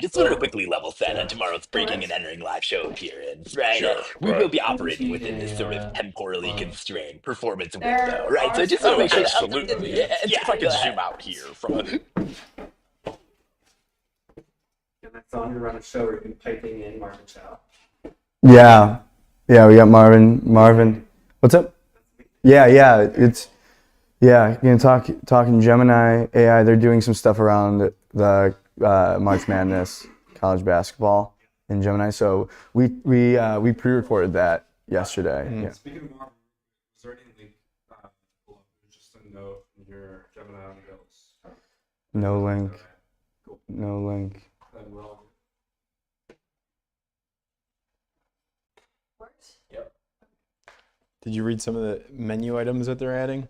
just sort of quickly level set on tomorrow's breaking and entering live show appearance, right? Sure, We will right. be operating within this sort of temporally constrained performance window, right? So just sort of Oh, make sure that, absolutely. yeah, And yeah, if I go could ahead. zoom out here from a And that's on to run a show where you've been piping in Marvin Chow. Yeah, yeah, we got Marvin. What's up? Yeah, it's yeah. You know, talking Gemini AI. They're doing some stuff around the March Madness college basketball in Gemini. So we pre-recorded that yesterday. Yeah. Speaking of Marvin, was there any link below? Just a note in your Gemini on Ghosts. No link. Cool. No link. Then we'll Did you read some of the menu items that they're adding?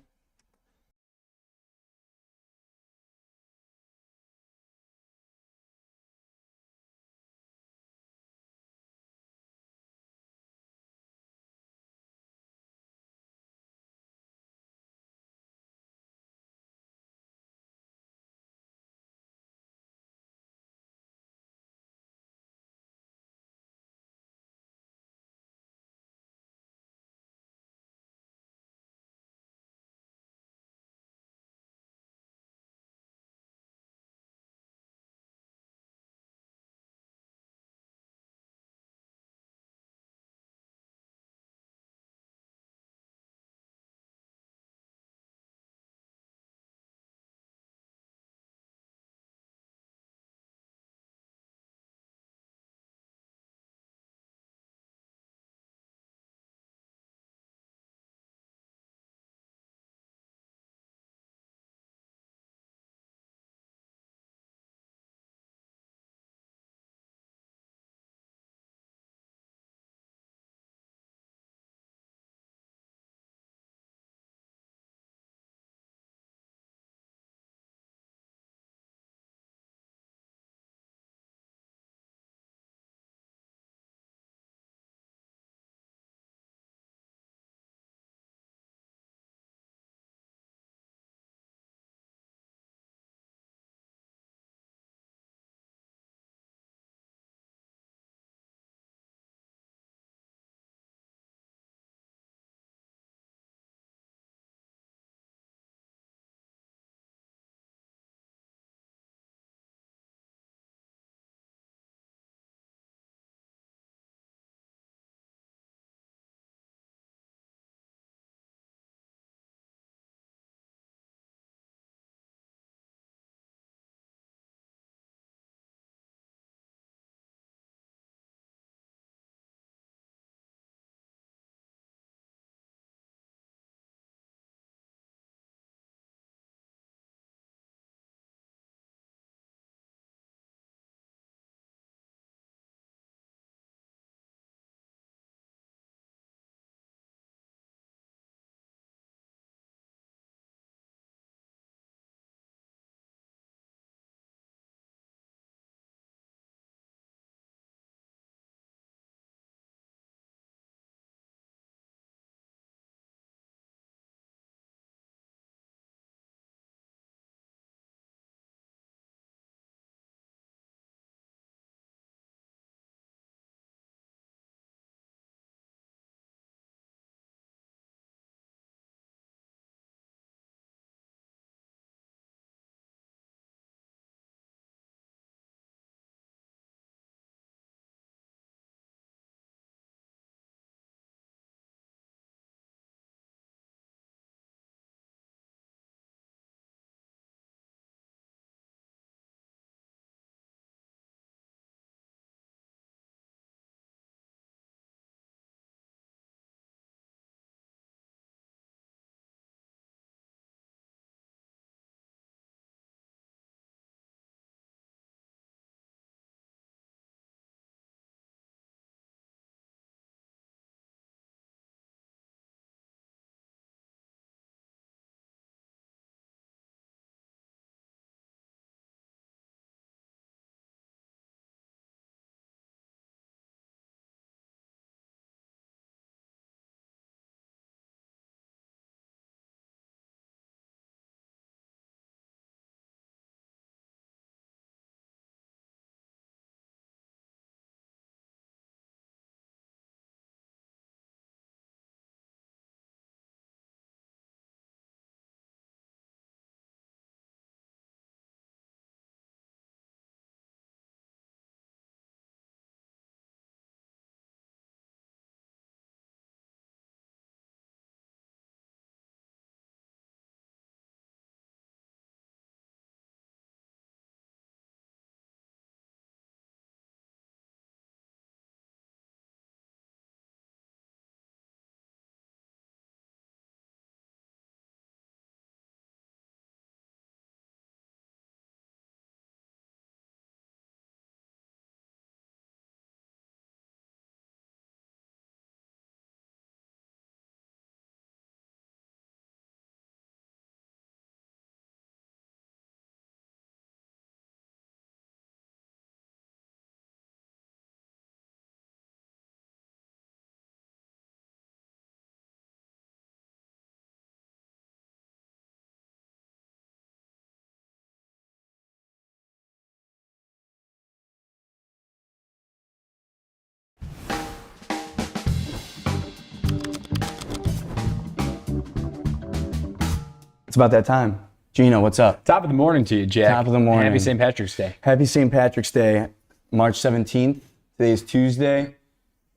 It's about that time. Geno, what's up? Top of the morning to you, Jack. Top of the morning. Happy St. Patrick's Day. Happy St. Patrick's Day, March 17th. Today is Tuesday,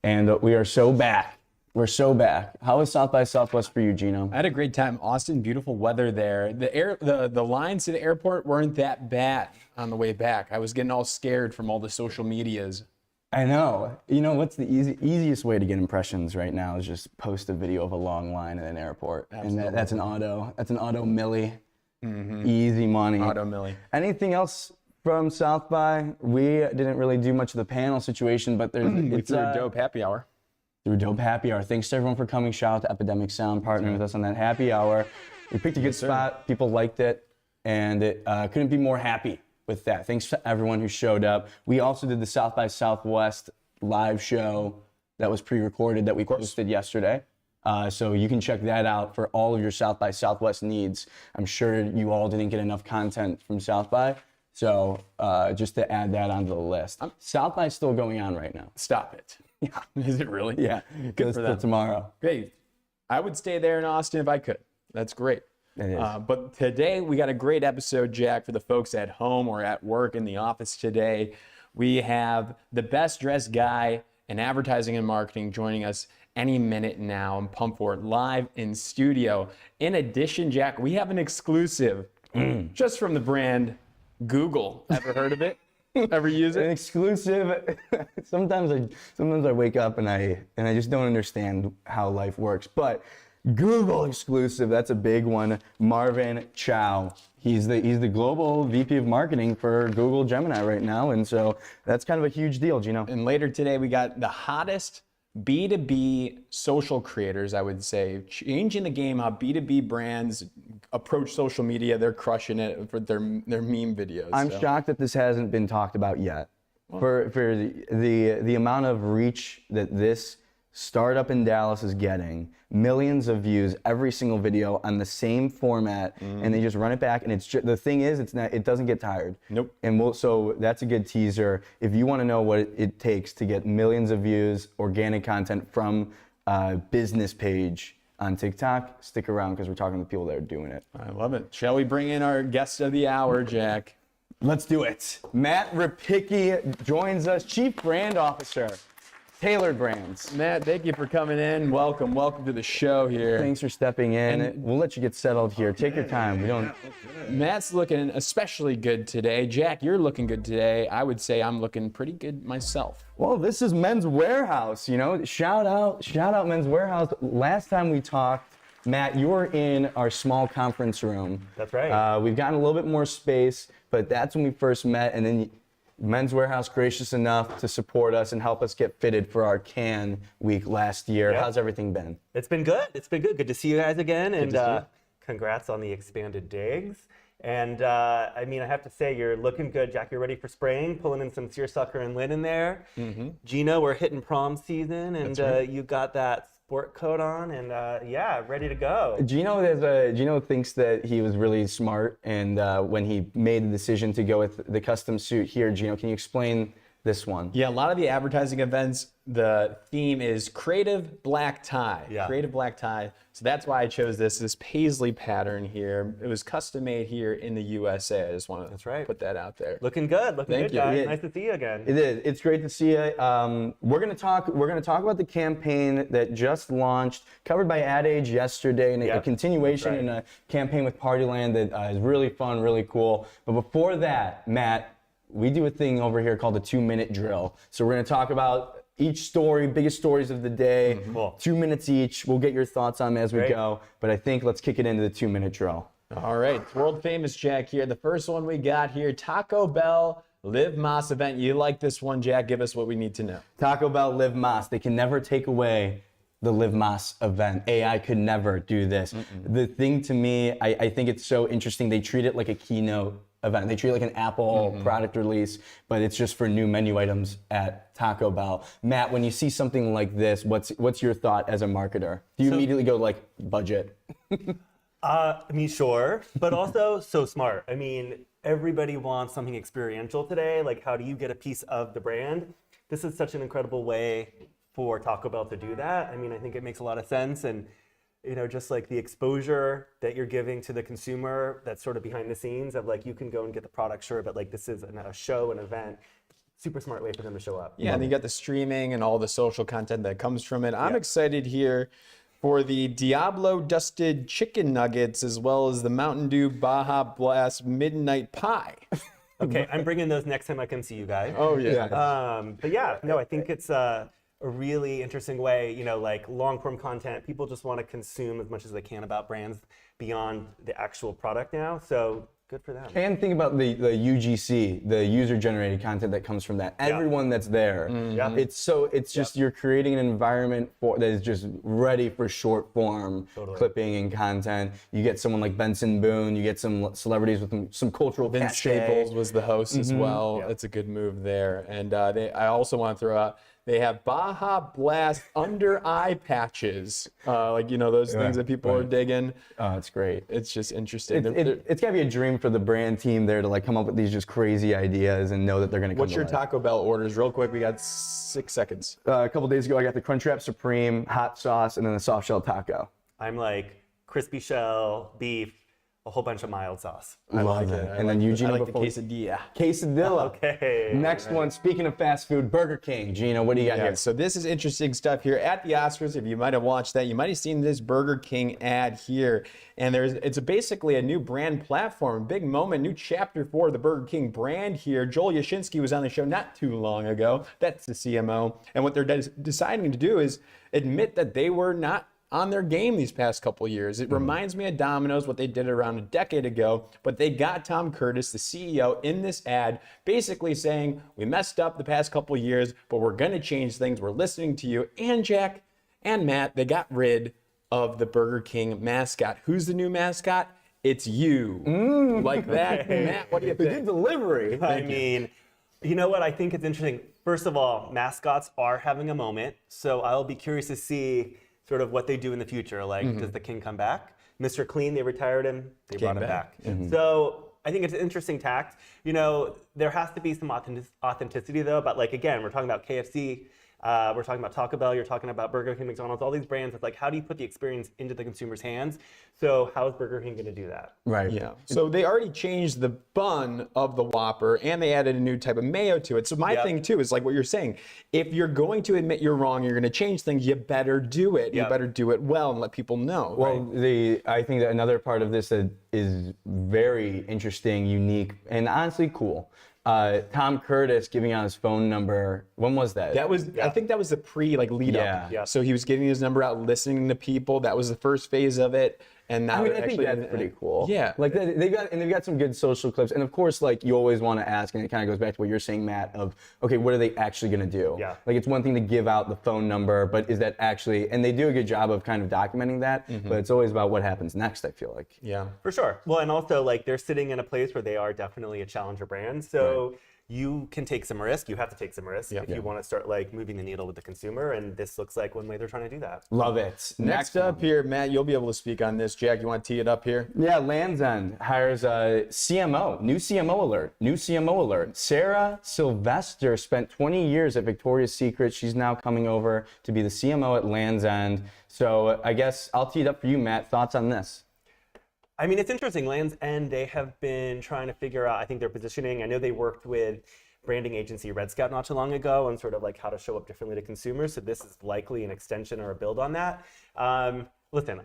and we are so back. We're so back. How was South by Southwest for you, Geno? I had a great time. Austin, beautiful weather there. The lines to the airport weren't that bad on the way back. I was getting all scared from all the social medias. I know. You know what's the easiest way to get impressions right now is just post a video of a long line at an airport. Absolutely. And that's an auto. That's an auto milli. Easy money. Auto milli. Anything else from South by? We didn't really do much of the panel situation, but We threw a dope happy hour. Through a dope happy hour. Thanks to everyone for coming. Shout out to Epidemic Sound partnering with us on that happy hour. We picked a good spot. People liked it, and it couldn't be more happy with that. Thanks to everyone who showed up. We also did the South by Southwest live show that was pre-recorded that we posted yesterday. So you can check that out for all of your South by Southwest needs. I'm sure you all didn't get enough content from South by. So just to add that onto the list. South by is still going on right now. Stop it. Yeah. Is it really? Yeah. Good for till them. tomorrow. Great. I would stay there in Austin if I could. That's great. It is. But today we got a great episode, Jack, for the folks at home or at work in the office today. We have the best dressed guy in advertising and marketing joining us any minute now. I'm pumped for it, live in studio. In addition, Jack, we have an exclusive just from the brand Google. Ever heard of it? Ever use An it? exclusive. Sometimes I wake up and I just don't understand how life works. But Google exclusive, that's a big one. Marvin Chow. He's the global VP of marketing for Google Gemini right now, and so that's kind of a huge deal, Geno. And later today, we got the hottest B2B social creators, I would say, changing the game, how B2B brands approach social media. They're crushing it for their meme videos. I'm shocked that this hasn't been talked about yet. For the amount of reach that this startup in Dallas is getting, millions of views every single video on the same format, and they just run it back. And it's the thing is, it doesn't get tired. Nope. And so that's a good teaser. If you want to know what it takes to get millions of views, organic content from a business page on TikTok, stick around because we're talking to people that are doing it. I love it. Shall we bring in our guest of the hour, Jack? Let's do it. Matt Repicky joins us, Chief Brand Officer, Tailored Brands. Matt, thank you for coming in. Welcome to the show here. Thanks for stepping in. We'll let you get settled here. Take your time. We don't. Matt's looking especially good today. Jack, you're looking good today. I would say I'm looking pretty good myself. Well, this is Men's Wearhouse. You know, shout out Men's Wearhouse. Last time we talked, Matt, you were in our small conference room. That's right. We've gotten a little bit more space, but that's when we first met, and then Men's Wearhouse gracious enough to support us and help us get fitted for our Cannes week last year. Yep. How's everything been? It's been good. It's been good. Good to see you guys again. to see you. Congrats on the expanded digs. And I mean, I have to say, you're looking good, Jack. You're ready for spring, pulling in some seersucker and linen there. Geno, we're hitting prom season, and you got that sport coat on, and yeah, ready to go. Geno thinks that he was really smart, and when he made the decision to go with the custom suit here, Geno, can you explain this one? Yeah, a lot of the advertising events, the theme is creative black tie. Yeah. Creative black tie. So that's why I chose this paisley pattern here. It was custom made here in the USA. I just want to put that out there. Looking good. Looking Thank good, you. guys. Yeah. Nice to see you again. It is. It's great to see you. We're gonna talk about the campaign that just launched, covered by Ad Age yesterday, and a continuation in a campaign with Partyland that is really fun, really cool. But before that, Matt, we do a thing over here called the 2-minute drill. So we're gonna talk about each story, biggest stories of the day, Cool. 2 minutes each. We'll get your thoughts on them as we go. But I think let's kick it into the 2-minute drill. All right, world famous Jack here. The first one we got here, Taco Bell Live Mas event. You like this one, Jack? Give us what we need to know. Taco Bell Live Mas. They can never take away the Live Mas event. AI could never do this. The thing to me, I think it's so interesting. They treat it like a keynote event. They treat it like an Apple product release, but it's just for new menu items at Taco Bell. Matt, when you see something like this, what's your thought as a marketer? Do you immediately go like budget? I mean, sure, but also so smart. I mean, everybody wants something experiential today. Like, how do you get a piece of the brand? This is such an incredible way for Taco Bell to do that. I mean, I think it makes a lot of sense, and just like the exposure that you're giving to the consumer that's sort of behind the scenes of like, you can go and get the product, sure, but like this is a show, an event, super smart way for them to show up. Yeah, and you got the streaming and all the social content that comes from it. I'm excited here for the Diablo Dusted Chicken Nuggets as well as the Mountain Dew Baja Blast Midnight Pie. Okay, I'm bringing those next time I come see you guys. Oh, yeah. But yeah, no, I think it's a really interesting way, like long form content. People just want to consume as much as they can about brands beyond the actual product now. So good for them. And think about the UGC, the user-generated content that comes from that. Everyone that's there, it's just you're creating an environment that is just ready for short form clipping and content. You get someone like Benson Boone, you get some celebrities with some cultural Vince cachet. Staples was the host as well. That's a good move there. And I also want to throw out, they have Baja Blast under eye patches, those things that people are digging. Oh, it's great. It's just interesting. It's gotta be a dream for the brand team there to like come up with these just crazy ideas and know that they're gonna come What's to your life. Taco Bell orders? Real quick, we got 6 seconds. A couple days ago, I got the Crunchwrap Supreme, hot sauce, and then a soft shell taco. I'm like crispy shell, beef, a whole bunch of mild sauce. I love it. And then Eugene, I like the before quesadilla. quesadilla. Okay. Next one, speaking of fast food, Burger King. Gino, what do you got here? So this is interesting stuff here at the Oscars. If you might have watched that, you might have seen this Burger King ad here. And it's basically a new brand platform, big moment, new chapter for the Burger King brand here. Joel Yashinsky was on the show not too long ago. That's the CMO. And what they're deciding to do is admit that they were not on their game these past couple years. It reminds me of Domino's, what they did around a decade ago, but they got Tom Curtis, the CEO, in this ad, basically saying, we messed up the past couple years, but we're gonna change things. We're listening to you. And Jack and Matt, they got rid of the Burger King mascot. Who's the new mascot? It's you. Like that. Matt, what do you think? Good delivery. I mean, you know what? I think it's interesting. First of all, mascots are having a moment, so I'll be curious to see sort of what they do in the future. Like, does the king come back? Mr. Clean, they retired him, they brought him back. So I think it's an interesting tact. There has to be some authenticity though, but like, again, we're talking about KFC, we're talking about Taco Bell, you're talking about Burger King, McDonald's, all these brands. It's like, how do you put the experience into the consumer's hands? So how is Burger King gonna do that? Right. Yeah. So they already changed the bun of the Whopper and they added a new type of mayo to it. So my thing too is like what you're saying. If you're going to admit you're wrong, you're going to change things, you better do it. You better do it well and let people know. Well, I think that another part of this that is very interesting, unique, and honestly cool. Tom Curtis giving out his phone number. When was that? That was, I think that was the lead up. Yeah. So he was giving his number out, listening to people. That was the first phase of it. And now I think that's pretty cool. Yeah. Like they've got some good social clips. And of course, like you always want to ask, and it kind of goes back to what you're saying, Matt, of, okay, what are they actually going to do? Yeah. Like it's one thing to give out the phone number, but is that actually, and they do a good job of kind of documenting that, but it's always about what happens next, I feel like. Yeah. For sure. Well, and also like they're sitting in a place where they are definitely a challenger brand. So you can take some risk. You have to take some risk if you want to start like moving the needle with the consumer. And this looks like one way they're trying to do that. Love it. Next up here, Matt, you'll be able to speak on this. Jack, you want to tee it up here? Yeah, Land's End hires a CMO. New CMO alert. New CMO alert. Sarah Sylvester spent 20 years at Victoria's Secret. She's now coming over to be the CMO at Land's End. So I guess I'll tee it up for you, Matt. Thoughts on this? I mean, it's interesting. Land's End, they have been trying to figure out, I think, their positioning. I know they worked with branding agency Red Scout not too long ago on sort of like how to show up differently to consumers. So this is likely an extension or a build on that. Listen,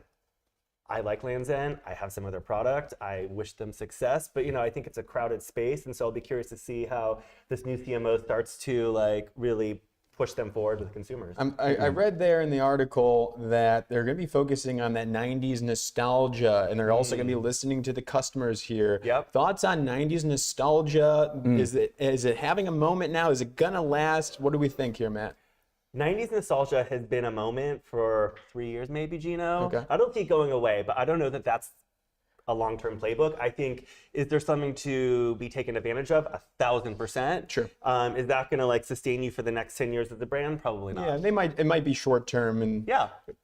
I like Land's End. I have some other product. I wish them success, but I think it's a crowded space. And so I'll be curious to see how this new CMO starts to like really push them forward with consumers. I read there in the article that they're going to be focusing on that 90s nostalgia, and they're also going to be listening to the customers here. Yep. Thoughts on 90s nostalgia? Is it having a moment now? Is it going to last? What do we think here, Matt? 90s nostalgia has been a moment for 3 years, maybe, Gino. Okay. I don't see it going away, but I don't know that that's a long-term playbook. I think, is there something to be taken advantage of? 1,000%. Sure. Is that going to like sustain you for the next 10 years of the brand? Probably not. Yeah, it might be short term and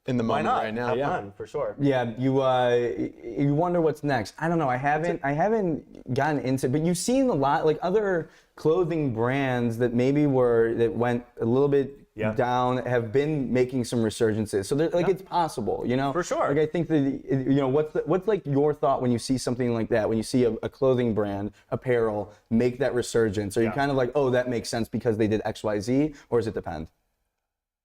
in the Why moment not? right now. Have Yeah. fun, for sure. Yeah, you wonder what's next. I don't know. I haven't gotten into, but you've seen a lot like other clothing brands that maybe went a little bit down have been making some resurgences. So like it's possible, you know? For sure. Like I think that, you know, what's like your thought when you see something like that, when you see a clothing brand, apparel, make that resurgence? Are you kind of like, oh, that makes sense because they did X, Y, Z, or does it depend?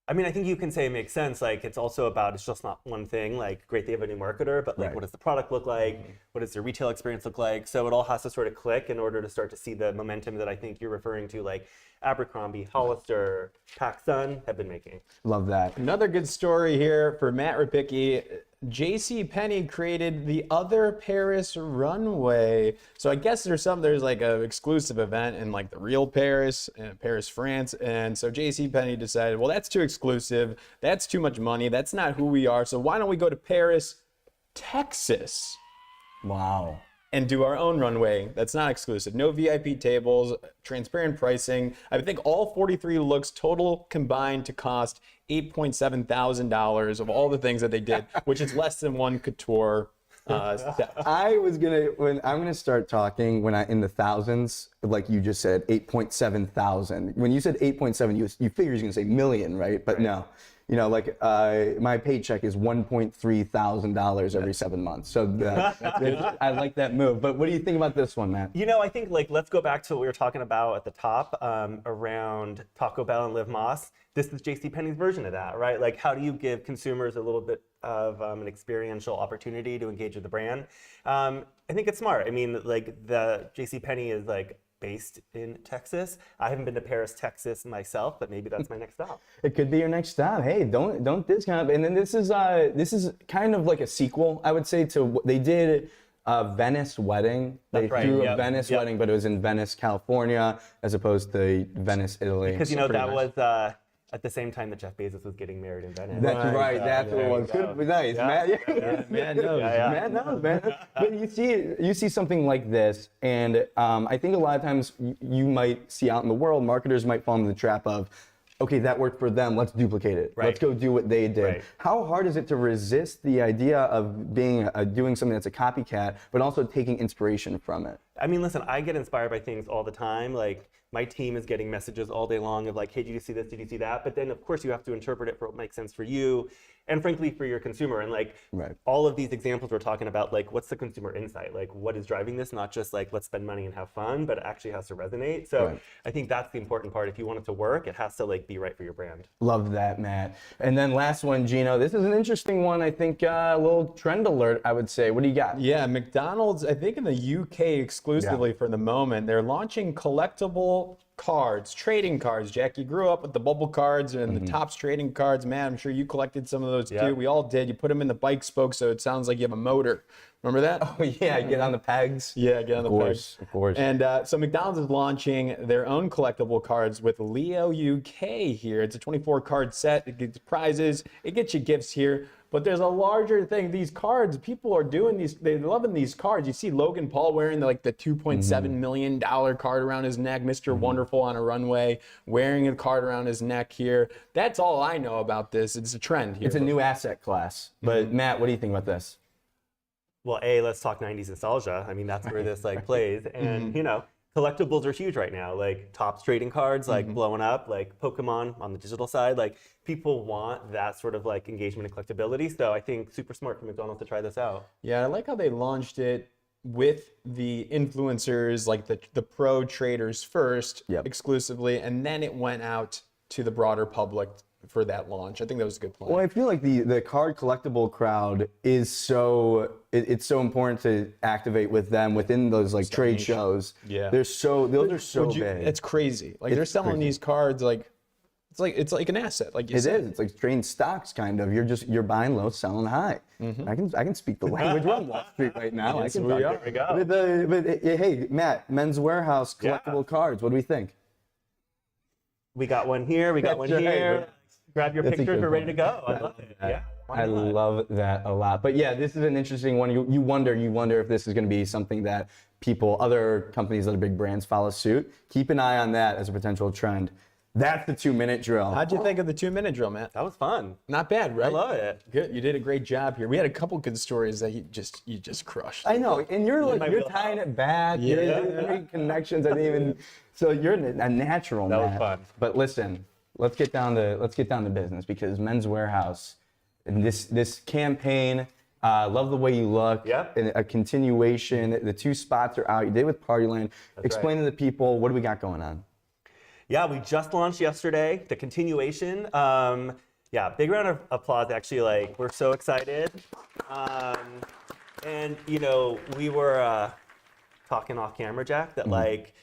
I mean, I think you can say it makes sense. Like, it's also about, it's just not one thing. Like, great, they have a new marketer, but like, what does the product look like? What does their retail experience look like? So it all has to sort of click in order to start to see the momentum that I think you're referring to, like Abercrombie, Hollister, PacSun have been making. Love that. Another good story here for Matt Repicky. JCPenney created the Other Paris Runway. So I guess there's like an exclusive event in like the real Paris, Paris, France. And so JCPenney decided, well, that's too exclusive. That's too much money. That's not who we are. So why don't we go to Paris, Texas? Wow. And do our own runway that's not exclusive. No VIP tables, transparent pricing. I think all 43 looks total combined to cost $8,700 of all the things that they did, which is less than one couture set. I'm gonna start talking in the thousands, like you just said, 8.7 thousand. When you said 8.7, you figure he's gonna say million, right? But no. You know, like my paycheck is $1.3 thousand every 7 months. So I like that move. But what do you think about this one, Matt? You know, I think like let's go back to what we were talking about at the top around Taco Bell and Liv Moss. This is JCPenney's version of that, right? Like, how do you give consumers a little bit of an experiential opportunity to engage with the brand? I think it's smart. I mean, like the JCPenney is like based in Texas. I haven't been to Paris, Texas myself, but maybe that's my next stop. It could be your next stop. Hey, don't discount. And then this is kind of like a sequel, I would say, to what they did. Venice wedding. They threw a Venice wedding, but it was in Venice, California, as opposed to Venice, Italy. Because you know that was at the same time that Jeff Bezos was getting married in Venice. That's right. That's what it was. Good, nice, Matt. Matt knows. Matt knows, man. But you see something like this, and I think a lot of times you might see out in the world, marketers might fall into the trap of, okay, that worked for them. Let's duplicate it. Let's go do what they did. How hard is it to resist the idea of doing something that's a copycat, but also taking inspiration from it? I mean, listen, I get inspired by things all the time. Like, my team is getting messages all day long of like, hey, did you see this? Did you see that? But then, of course, you have to interpret it for what makes sense for you and, frankly, for your consumer. And like all of these examples we're talking about, like, what's the consumer insight? Like, what is driving this? Not just like, let's spend money and have fun, but it actually has to resonate. So I think that's the important part. If you want it to work, it has to like be right for your brand. Love that, Matt. And then last one, Geno. This is an interesting one. I think a little trend alert, I would say. What do you got? Yeah, McDonald's, I think in the UK exclusively for the moment, they're launching collectible cards, trading cards. Jack, you grew up with the bubble cards and the Topps trading cards. Man, I'm sure you collected some of those too. We all did. You put them in the bike spoke so it sounds like you have a motor. Remember that? Oh yeah, get on the pegs. Yeah, get on the pegs. Of course. And so McDonald's is launching their own collectible cards with Leo UK here. It's a 24 card set. It gets prizes. It gets you gifts here. But there's a larger thing. These cards, people are doing these. They're loving these cards. You see Logan Paul wearing the $2.7 million card around his neck. Mr. Wonderful on a runway wearing a card around his neck here. That's all I know about this. It's a trend here. It's a new asset class. But Matt, what do you think about this? Well, let's talk 90s nostalgia. I mean, that's where this like plays. And, you know, collectibles are huge right now. Like Topps trading cards, like blowing up, like Pokémon on the digital side. Like people want that sort of like engagement and collectability. So I think super smart for McDonald's to try this out. Yeah, I like how they launched it with the influencers, like the pro traders first exclusively, and then it went out to the broader public for that launch. I think that was a good plan. Well, I feel like the card collectible crowd is it's so important to activate with them within those like trade shows. Yeah, those are so big. It's crazy. Like they're selling these cards like it's like an asset. Like you said. It is. It's like trading stocks kind of. You're buying low, selling high. I can speak the language. We're on Wall Street right now. Yes, we are. There we go. But hey, Matt, Men's Wearhouse collectible cards. What do we think? We got one here. We got one here. Grab your pictures. We're ready to go. I love it. Yeah. I love that a lot. But yeah, this is an interesting one. You wonder if this is going to be something that other companies, other big brands follow suit. Keep an eye on that as a potential trend. That's the 2-minute drill. How'd you think of the 2-minute drill, Matt? That was fun. Not bad, right? I love it. Good. You did a great job here. We had a couple good stories that you just crushed. I know, and you're tying it back. You're making connections. I didn't even. So you're a natural. That Matt. was fun. But listen, let's get down to business, because Men's Wearhouse and this campaign, love the way you look. Yep. And a continuation. The 2 spots are out. You did it with Partyland. Explain to the people, what do we got going on? Yeah, we just launched yesterday, the continuation. Big round of applause, actually. Like, we're so excited. And, you know, we were talking off camera, Jack, that like,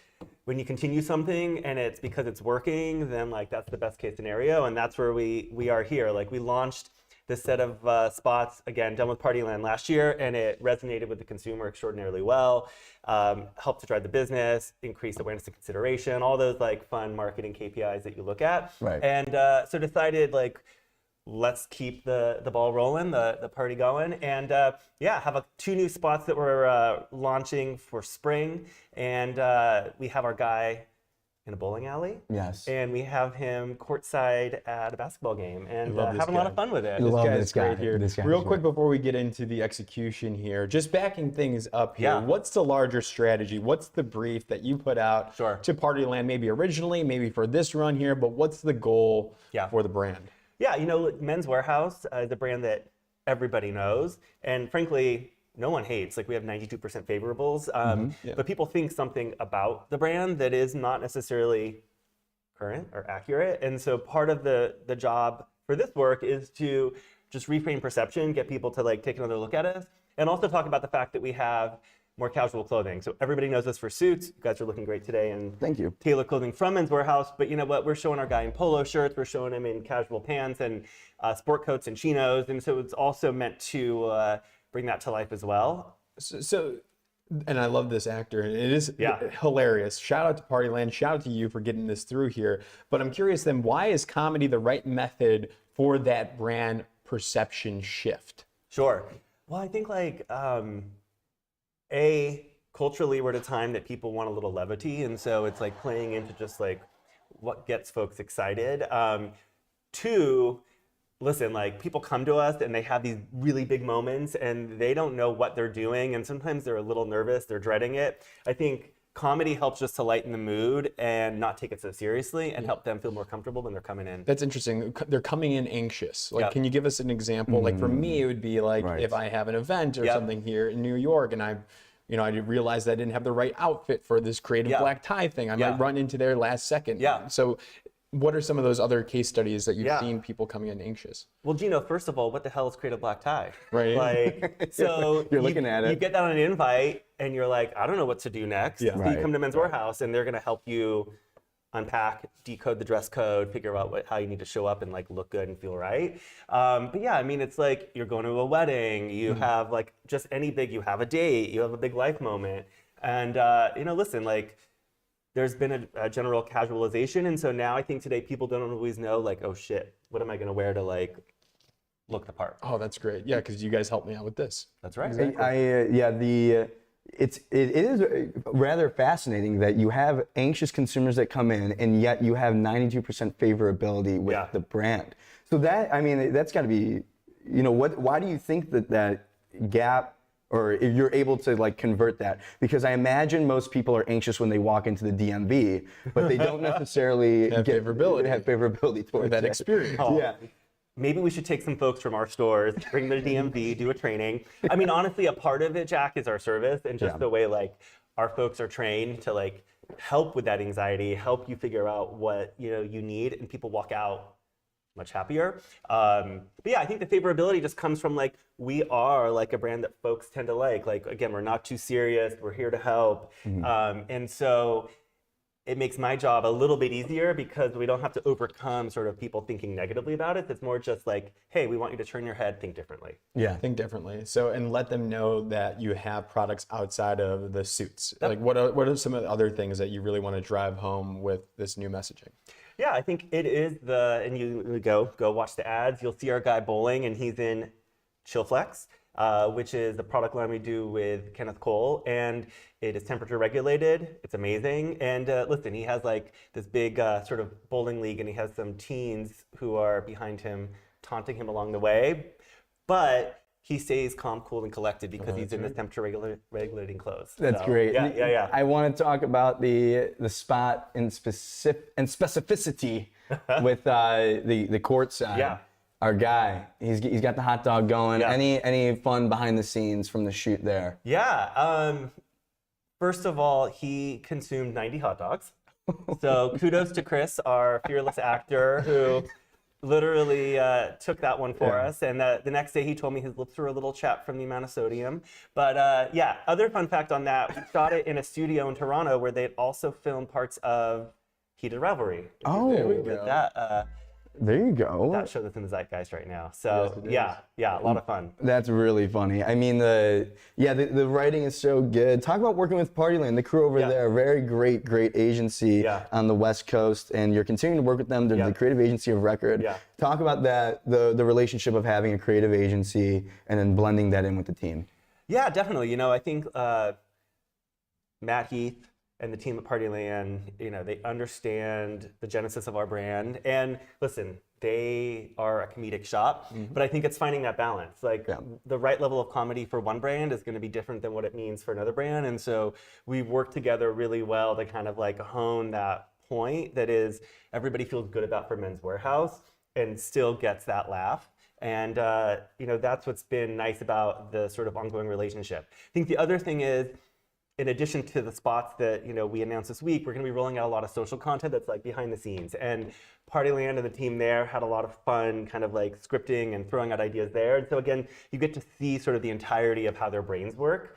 when you continue something and it's because it's working, then like that's the best case scenario. And that's where we are here. Like, we launched this set of spots, again, done with Partyland last year, and it resonated with the consumer extraordinarily well, helped to drive the business, increase awareness and consideration, all those like fun marketing KPIs that you look at. Right. And so decided like, let's keep the ball rolling, the party going, and have 2 new spots that we're launching for spring. And we have our guy in a bowling alley. Yes. And we have him courtside at a basketball game, and love this having a lot guy. of fun with it. Love Guy's this guy. great here. This guy's Real quick great. before we get into the execution here, just backing things up here, Yeah. what's the larger strategy? What's the brief that you put out Sure. to Partyland, maybe originally, maybe for this run here, but what's the goal for the brand? Yeah, you know, Men's Wearhouse is a brand that everybody knows, and frankly, no one hates. Like, we have 92% favorables, but people think something about the brand that is not necessarily current or accurate. And so part of the job for this work is to just reframe perception, get people to like take another look at us, and also talk about the fact that we have more casual clothing. So everybody knows us for suits. You guys are looking great today, and Thank you. tailored clothing from Men's Wearhouse. But you know what? We're showing our guy in polo shirts. We're showing him in casual pants and sport coats and chinos. And so it's also meant to bring that to life as well. So, and I love this actor, and it is hilarious. Shout out to Partyland. Shout out to you for getting this through here. But I'm curious then, why is comedy the right method for that brand perception shift? Sure. Well, I think like, culturally, we're at a time that people want a little levity. And so it's like playing into just like what gets folks excited. 2, listen, like people come to us and they have these really big moments and they don't know what they're doing. And sometimes they're a little nervous, they're dreading it. I think comedy helps just to lighten the mood and not take it so seriously and help them feel more comfortable when they're coming in. That's interesting. They're coming in anxious. Like, Yeah. can you give us an example? Like for me, it would be like Right. if I have an event or Yeah. something here in New York and I realized I didn't have the right outfit for this creative Yeah. black tie thing. I Yeah. might run into there last second. Yeah. So what are some of those other case studies that you've Yeah. seen people coming in anxious? Well, Geno, first of all, what the hell is creative black tie? Right. Like, so You're looking at it. You get that on an invite, and you're like, I don't know what to do next. Yeah. So Right. you come to Men's Wearhouse, and they're going to help you unpack, decode the dress code, figure out how you need to show up and like look good and feel right. But yeah, I mean, it's like you're going to a wedding, you have like just you have a date, you have a big life moment, and listen, like. There's been a general casualization, and so now I think today people don't always know, like, oh shit, what am I gonna wear to like look the part? Oh, that's great. Yeah, because you guys helped me out with this. That's right. It is rather fascinating that you have anxious consumers that come in, and yet you have 92% favorability with Yeah. the brand. So that's got to be, why do you think that gap, or if you're able to like convert that? Because I imagine most people are anxious when they walk into the DMV, but they don't necessarily Have favorability towards That it. experience. Oh, Yeah. Maybe we should take some folks from our stores, bring their DMV, do a training. I mean, honestly, a part of it, Jack, is our service and just the way like our folks are trained to like help with that anxiety, help you figure out what you need, and people walk out much happier. But yeah, I think the favorability just comes from like we are like a brand that folks tend to like. Like again, we're not too serious. We're here to help, and so it makes my job a little bit easier because we don't have to overcome sort of people thinking negatively about it. It's more just like, hey, we want you to turn your head, think differently. Yeah. Think differently. So, and let them know that you have products outside of the suits. Like what are some of the other things that you really want to drive home with this new messaging? Yeah, I think it is and you go watch the ads. You'll see our guy bowling, and he's in Chill Flex, which is the product line we do with Kenneth Cole, and it is temperature regulated. It's amazing. And listen, he has like this big sort of bowling league, and he has some teens who are behind him, taunting him along the way. But he stays calm, cool, and collected because he's in this temperature regulating clothes. That's So, great. Yeah. I want to talk about the spot and specificity with the court side. Yeah. Our guy, he's got the hot dog going. Yeah. Any fun behind the scenes from the shoot there? Yeah. First of all, he consumed 90 hot dogs. So kudos to Chris, our fearless actor, who literally took that one for us. And the next day he told me his lips were a little chapped from the amount of sodium. But yeah, other fun fact on that, we shot it in a studio in Toronto where they'd also filmed parts of Heated Rivalry. Oh, there we go. There you go. That show that's in the zeitgeist right now. So yeah, a lot of fun. That's really funny. I mean, the writing is so good. Talk about working with Partyland, the crew over there, very great agency on the West Coast, and you're continuing to work with them. They're the creative agency of record. Talk about that, the relationship of having a creative agency and then blending that in with the team. Yeah, definitely. You know, I think Matt Heath and the team at Partyland, you know, they understand the genesis of our brand. And listen, they are a comedic shop, but I think it's finding that balance. Like the right level of comedy for one brand is going to be different than what it means for another brand. And so we've worked together really well to kind of like hone that point that is everybody feels good about for Men's Wearhouse and still gets that laugh. And you know, that's what's been nice about the sort of ongoing relationship. I think the other thing is, in addition to the spots that we announced this week, we're going to be rolling out a lot of social content that's like behind the scenes. And Partyland and the team there had a lot of fun kind of like scripting and throwing out ideas there. And so again, you get to see sort of the entirety of how their brains work.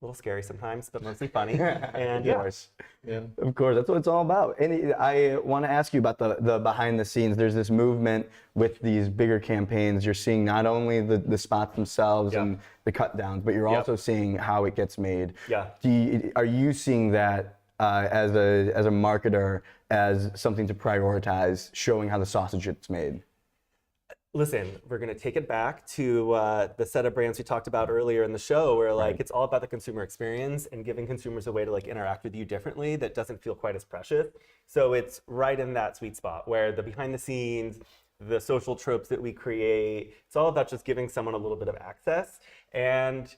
A little scary sometimes, but mostly funny. And of course, that's what it's all about. And I want to ask you about the behind the scenes. There's this movement with these bigger campaigns. You're seeing not only the spots themselves and the cut downs, but you're also seeing how it gets made. Are you seeing that as a marketer as something to prioritize, showing how the sausage gets made? Listen, we're going to take it back to the set of brands we talked about earlier in the show where like it's all about the consumer experience and giving consumers a way to like interact with you differently that doesn't feel quite as precious. So it's right in that sweet spot where the behind the scenes, the social tropes that we create, it's all about just giving someone a little bit of access, and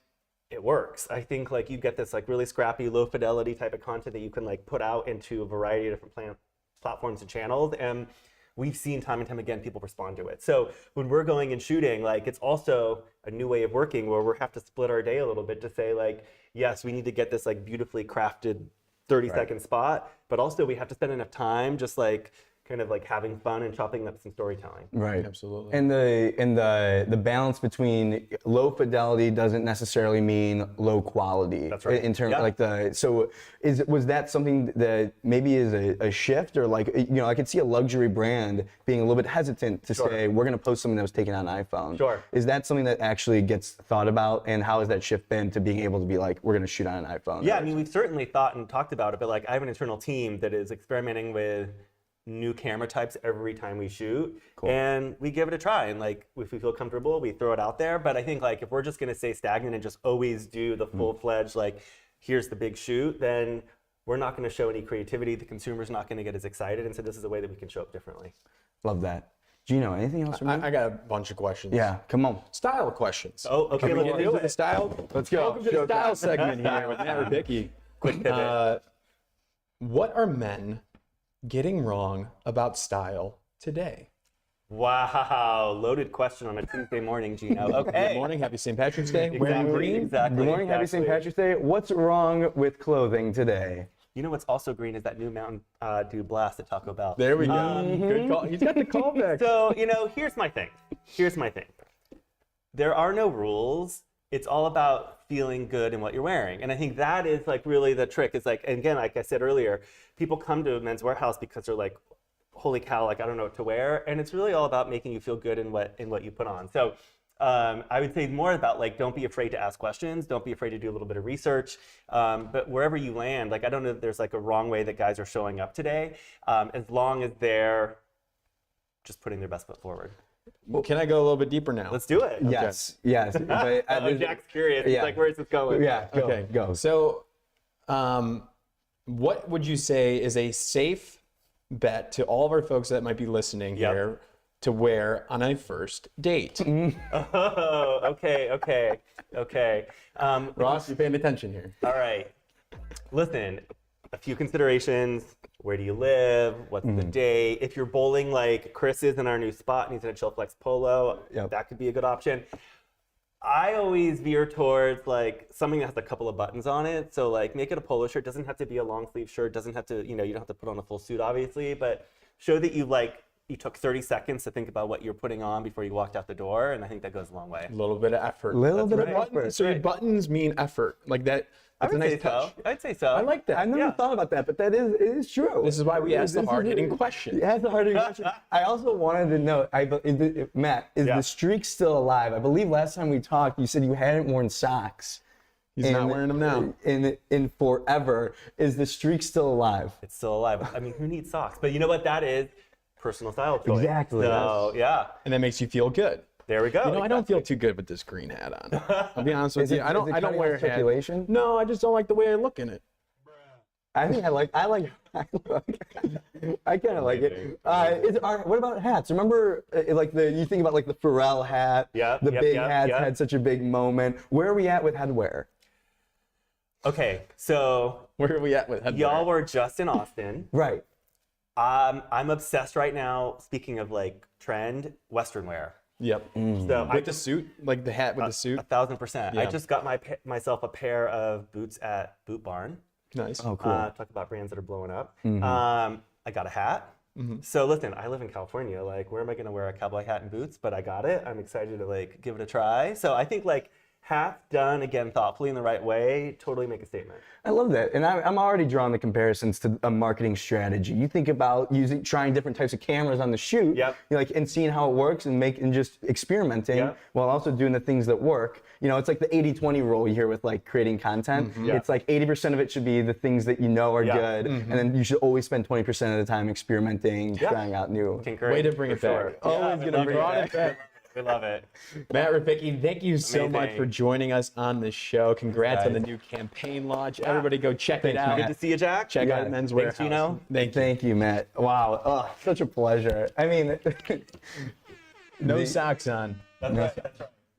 it works. I think like you get this like really scrappy, low fidelity type of content that you can like put out into a variety of different platforms and channels, and we've seen time and time again people respond to it. So when we're going and shooting, like it's also a new way of working where we have to split our day a little bit to say like, yes, we need to get this like beautifully crafted 30-second spot, but also we have to spend enough time just like kind of like having fun and chopping up some storytelling. Right. Absolutely. And the balance between low fidelity doesn't necessarily mean low quality. That's right. In terms like was that something that maybe is a shift, or like I could see a luxury brand being a little bit hesitant to say we're going to post something that was taken on an iPhone. Sure. Is that something that actually gets thought about, and how has that shift been to being able to be like we're going to shoot on an iPhone? Yeah, I mean we've certainly thought and talked about it, but like I have an internal team that is experimenting with new camera types every time we shoot, and we give it a try, and like if we feel comfortable we throw it out there. But I think like if we're just going to stay stagnant and just always do the full-fledged like here's the big shoot, then we're not going to show any creativity. The consumer's not going to get as excited, and so this is a way that we can show up differently. Love that. Geno, anything else from you? I got a bunch of questions. Yeah, come on. Style questions. Oh, okay, Can we let's get do into it. the style? Let's go. Welcome to the style segment here with Matt Repicky. Quick pivot. What are men getting wrong about style today? Wow, loaded question on a Tuesday morning, Geno. Okay. Good morning, happy St. Patrick's Day. Wearing green. Exactly. Good morning, happy St. Patrick's Day. What's wrong with clothing today? You know what's also green is that new Mountain Dew Blast at Taco Bell. There we go. Good call. He's got the callback. So, here's my thing. There are no rules. It's all about feeling good in what you're wearing. And I think that is like really the trick. Is like, and again, like I said earlier, people come to Men's Wearhouse because they're like, holy cow, like I don't know what to wear. And it's really all about making you feel good in what you put on. So I would say more about like, don't be afraid to ask questions. Don't be afraid to do a little bit of research. But wherever you land, like I don't know if there's like a wrong way that guys are showing up today, as long as they're just putting their best foot forward. Well, can I go a little bit deeper now? Let's do it. Yes. But, Jack's curious. He's like, where's this going? Yeah, go. So, what would you say is a safe bet to all of our folks that might be listening here to wear on a first date? Oh, okay. Ross, you're paying attention here. All right. Listen, a few considerations. Where do you live? What's the day? If you're bowling like Chris is in our new spot and he's in a Chill Flex polo, that could be a good option. I always veer towards like something that has a couple of buttons on it. So like make it a polo shirt. Doesn't have to be a long sleeve shirt. Doesn't have to, you don't have to put on a full suit obviously, but show that you took 30 seconds to think about what you're putting on before you walked out the door. And I think that goes a long way. A little bit of effort. Buttons. So your buttons mean effort. Like that. That's a nice touch. I'd say so. I like that. I never thought about that, but it is true. This is why we asked the hard-hitting question. Yeah, the hard-hitting question. I also wanted to know, Matt, is the streak still alive? I believe last time we talked, you said you hadn't worn socks. He's not wearing them now. In forever. Is the streak still alive? It's still alive. I mean, who needs socks? But you know what that is? Personal style choice. Exactly. So, yeah. And that makes you feel good. There we go. I don't feel too good with this green hat on. I'll be honest with you. I don't wear a hat. Circulation? No, I just don't like the way I look in it. I think I kind of like it. What about hats? Remember, you think about like the Pharrell hat. The big hats had such a big moment. Where are we at with headwear? Okay, so Where are we at with headwear? y'all were just in Austin. Right. I'm obsessed right now. Speaking of like trend, Western wear. Yep. So With the suit, like the hat with the suit. 1,000%. I Yeah. just got myself a pair of boots at Boot Barn. Nice. Oh, cool. Talk about brands that are blowing up. I got a hat. So listen, I live in California. Like, where am I going to wear a cowboy hat and boots? But I got it. I'm excited to like give it a try. So I think like hats done again thoughtfully in the right way totally make a statement. I love that, and I'm already drawing the comparisons to a marketing strategy. You think about trying different types of cameras on the shoot, and seeing how it works and just experimenting while also doing the things that work. It's like the 80-20 rule you hear with like creating content. It's like 80% of it should be the things that you know are good, and then you should always spend 20% of the time experimenting, trying out new. Way to bring it back. Always gonna bring it back. We love it. Matt Repicky, thank you so much for joining us on the show. Congrats on the new campaign launch. Everybody go check it out. Good to see you, Jack. Check out Men's Wearhouse. Geno. Thank you, Matt. Wow, such a pleasure. I mean, no socks on.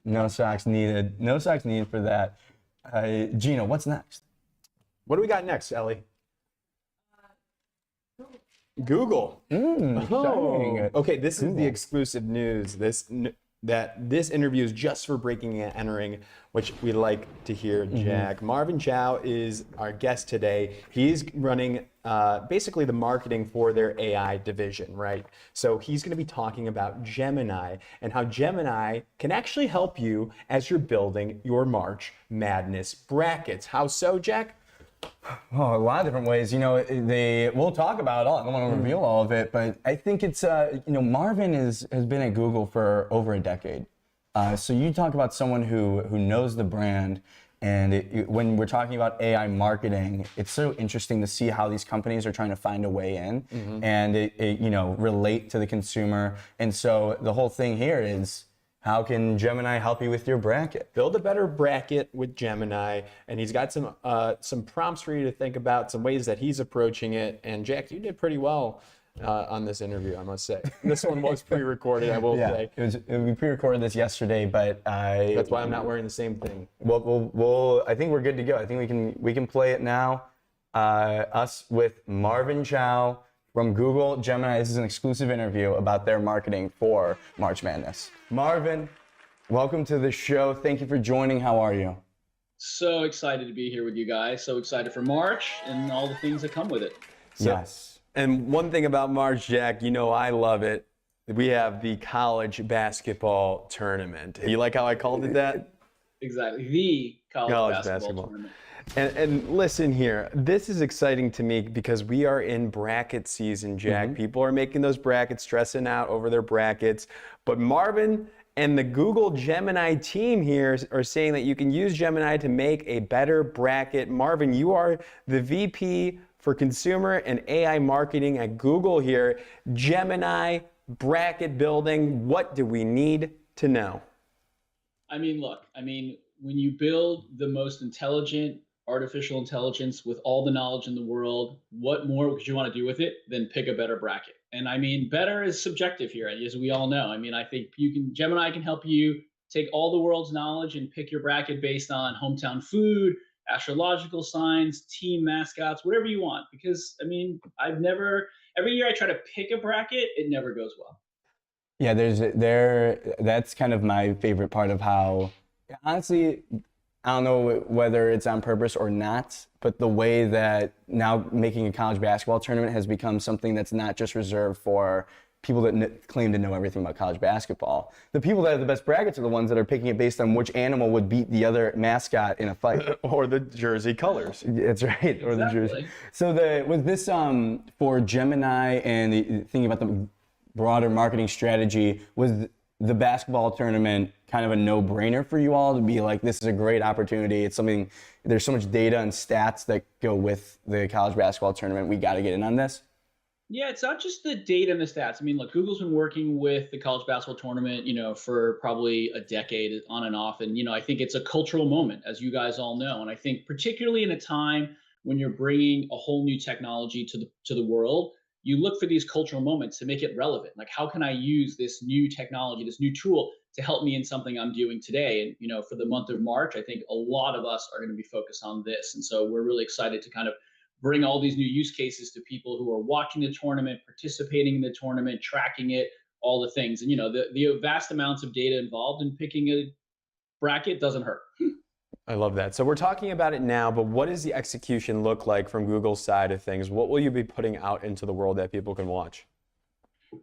No socks needed. No socks needed for that. Geno, what's next? What do we got next, Ellie? Google. Exciting. Okay, this is the exclusive news. This interview is just for breaking and entering, which we like to hear, Jack. Marvin Chow is our guest today. He's running basically the marketing for their AI division, right? So he's going to be talking about Gemini and how Gemini can actually help you as you're building your March Madness brackets. How so, Jack? Oh, a lot of different ways. We'll talk about it all. I don't want to reveal all of it, but I think it's, Marvin has been at Google for over a decade. So you talk about someone who knows the brand, and when we're talking about AI marketing, it's so interesting to see how these companies are trying to find a way in and relate to the consumer. And so the whole thing here is, how can Gemini help you with your bracket? Build a better bracket with Gemini, and he's got some prompts for you to think about, some ways that he's approaching it. And Jack, you did pretty well on this interview, I must say. This one was pre-recorded, I will say. We pre-recorded this yesterday, but that's why I'm not wearing the same thing. Well, I think we're good to go. I think we can play it now. Us with Marvin Chow from Google Gemini. This is an exclusive interview about their marketing for March Madness. Marvin, welcome to the show. Thank you for joining. How are you? So excited to be here with you guys. So excited for March and all the things that come with it. Yes. And one thing about March, Jack, I love it. We have the college basketball tournament. You like how I called it that? Exactly. The college basketball tournament. And listen here, this is exciting to me because we are in bracket season, Jack. People are making those brackets, stressing out over their brackets. But Marvin and the Google Gemini team here are saying that you can use Gemini to make a better bracket. Marvin, you are the VP for Consumer and AI Marketing at Google here. Gemini, bracket building, what do we need to know? Look, when you build the most intelligent artificial intelligence with all the knowledge in the world, what more would you want to do with it than pick a better bracket? And better is subjective here, as we all know. I think Gemini can help you take all the world's knowledge and pick your bracket based on hometown food, astrological signs, team mascots, whatever you want. Because I mean, every year I try to pick a bracket, it never goes well. Yeah, that's kind of my favorite part of how, honestly, I don't know whether it's on purpose or not, but the way that now making a college basketball tournament has become something that's not just reserved for people that claim to know everything about college basketball. The people that have the best brackets are the ones that are picking it based on which animal would beat the other mascot in a fight. Or the jersey colors. That's right, or the jersey. Exactly. So was this for Gemini and thinking about the broader marketing strategy, was the basketball tournament kind of a no-brainer for you all to be like, this is a great opportunity? It's something, there's so much data and stats that go with the college basketball tournament. We got to get in on this. Yeah, it's not just the data and the stats. I mean, look, Google's been working with the college basketball tournament, for probably a decade on and off. And, I think it's a cultural moment, as you guys all know. And I think particularly in a time when you're bringing a whole new technology to the world, you look for these cultural moments to make it relevant. Like, how can I use this new technology, this new tool to help me in something I'm doing today? And, for the month of March, I think a lot of us are going to be focused on this. And so we're really excited to kind of bring all these new use cases to people who are watching the tournament, participating in the tournament, tracking it, all the things. And, the vast amounts of data involved in picking a bracket doesn't hurt. I love that. So we're talking about it now, but what does the execution look like from Google's side of things? What will you be putting out into the world that people can watch?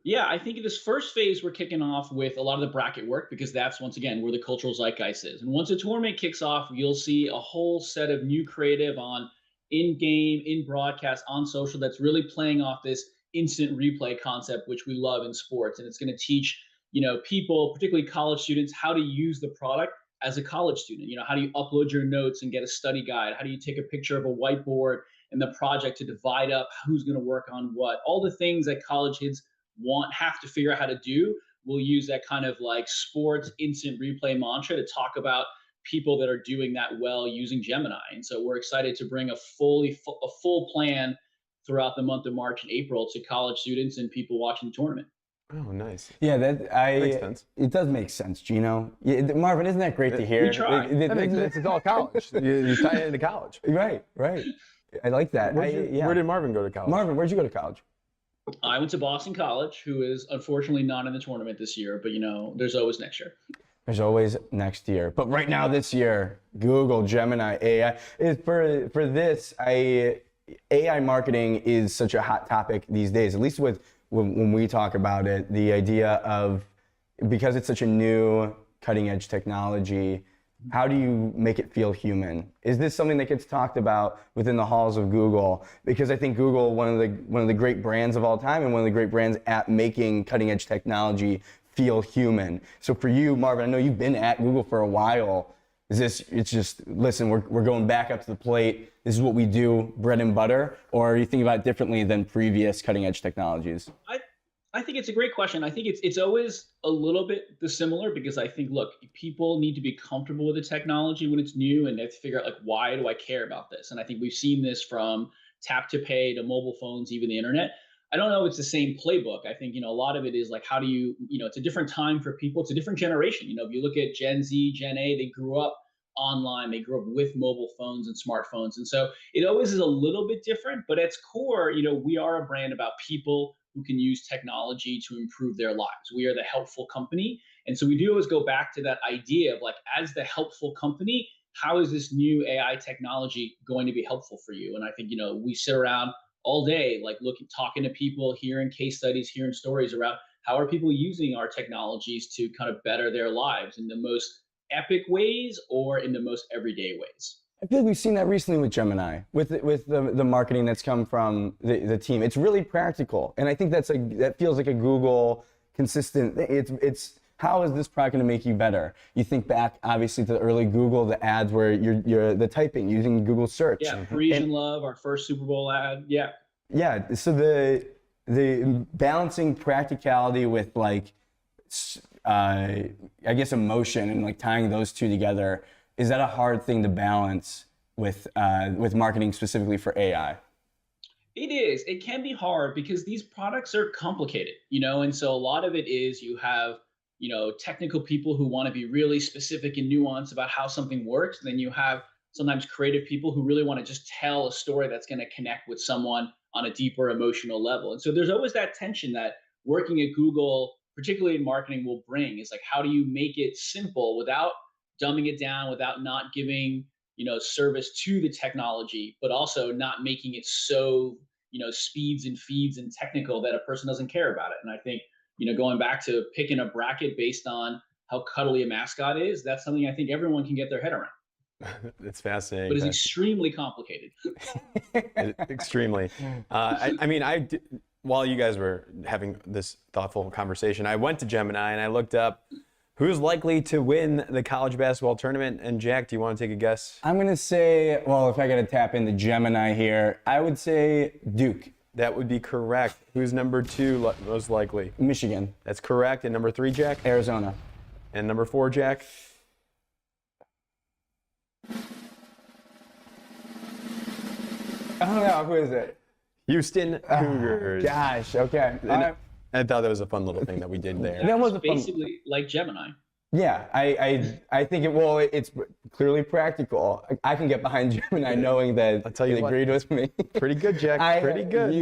Yeah, I think in this first phase, we're kicking off with a lot of the bracket work, because that's, once again, where the cultural zeitgeist is. And once a tournament kicks off, you'll see a whole set of new creative on in-game, in broadcast, on social, that's really playing off this instant replay concept, which we love in sports. And it's going to teach, people, particularly college students, how to use the product as a college student. How do you upload your notes and get a study guide? How do you take a picture of a whiteboard and the project to divide up who's going to work on what? All the things that college kids have to figure out how to do. We'll use that kind of like sports instant replay mantra to talk about people that are doing that well using Gemini. And so we're excited to bring a full plan throughout the month of March and April to college students and people watching the tournament. Oh, nice. Yeah, Makes sense. It does make sense, Geno. Yeah, Marvin, isn't that great to hear? We try. That makes sense. It's all college. You tie it into college. Right. I like that. Where did Marvin go to college? Marvin, where'd you go to college? I went to Boston College, who is unfortunately not in the tournament this year, but there's always next year. There's always next year. But right now, this year, Google, Gemini, AI. For this, AI marketing is such a hot topic these days, at least when we talk about it. The idea of, because it's such a new cutting edge technology, how do you make it feel human? Is this something that gets talked about within the halls of Google? Because I think Google, one of the great brands of all time, and one of the great brands at making cutting edge technology feel human. So for you, Marvin, I know you've been at Google for a while. It's just, listen, we're going back up to the plate. This is what we do, bread and butter? Or are you thinking about it differently than previous cutting edge technologies? I think it's a great question. I think it's always a little bit dissimilar, because I think, look, people need to be comfortable with the technology when it's new, and they have to figure out, like, why do I care about this? And I think we've seen this from tap to pay to mobile phones, even the internet. I don't know, it's the same playbook. I think, a lot of it is like, how do you, it's a different time for people. It's a different generation. If you look at Gen Z, Gen A, they grew up online, they grew up with mobile phones and smartphones. And so it always is a little bit different, but at its core, we are a brand about people who can use technology to improve their lives. We are the helpful company. And so we do always go back to that idea of, like, as the helpful company, how is this new AI technology going to be helpful for you? And I think, we sit around all day, like talking to people, hearing case studies, hearing stories around how are people using our technologies to kind of better their lives in the most epic ways or in the most everyday ways. I feel like we've seen that recently with Gemini, with the marketing that's come from the team. It's really practical, and I think that feels like a Google consistent. It's how is this product going to make you better? You think back, obviously, to the early Google, the ads where you're the typing using Google search. Yeah, Parisian Love, our first Super Bowl ad. Yeah. Yeah. So the balancing practicality with, like, I guess, emotion, and like tying those two together, is that a hard thing to balance with marketing specifically for AI? It is. It can be hard because these products are complicated, and so a lot of it is you have, technical people who want to be really specific and nuanced about how something works. And then you have sometimes creative people who really want to just tell a story that's going to connect with someone on a deeper emotional level. And so there's always that tension that working at Google, particularly in marketing, will bring. Is like, how do you make it simple without dumbing it down, without not giving service to the technology, but also not making it so speeds and feeds and technical that a person doesn't care about it. And I think going back to picking a bracket based on how cuddly a mascot is, that's something I think everyone can get their head around. It's fascinating. But it's extremely complicated. Extremely. While you guys were having this thoughtful conversation, I went to Gemini and I looked up who's likely to win the college basketball tournament. And Jack, do you want to take a guess? I'm going to say, well, if I got to tap into Gemini here, I would say Duke. That would be correct. Who's number 2 most likely? Michigan. That's correct. And number 3, Jack? Arizona. And number 4, Jack? I don't know. Who is it? Houston Cougars. Gosh, okay. I thought that was a fun little thing that we did there. That was basically like Gemini. Yeah, I think it's clearly practical. I can get behind Gemini knowing that I'll tell you he agreed with me. Pretty good, Jack. Pretty good.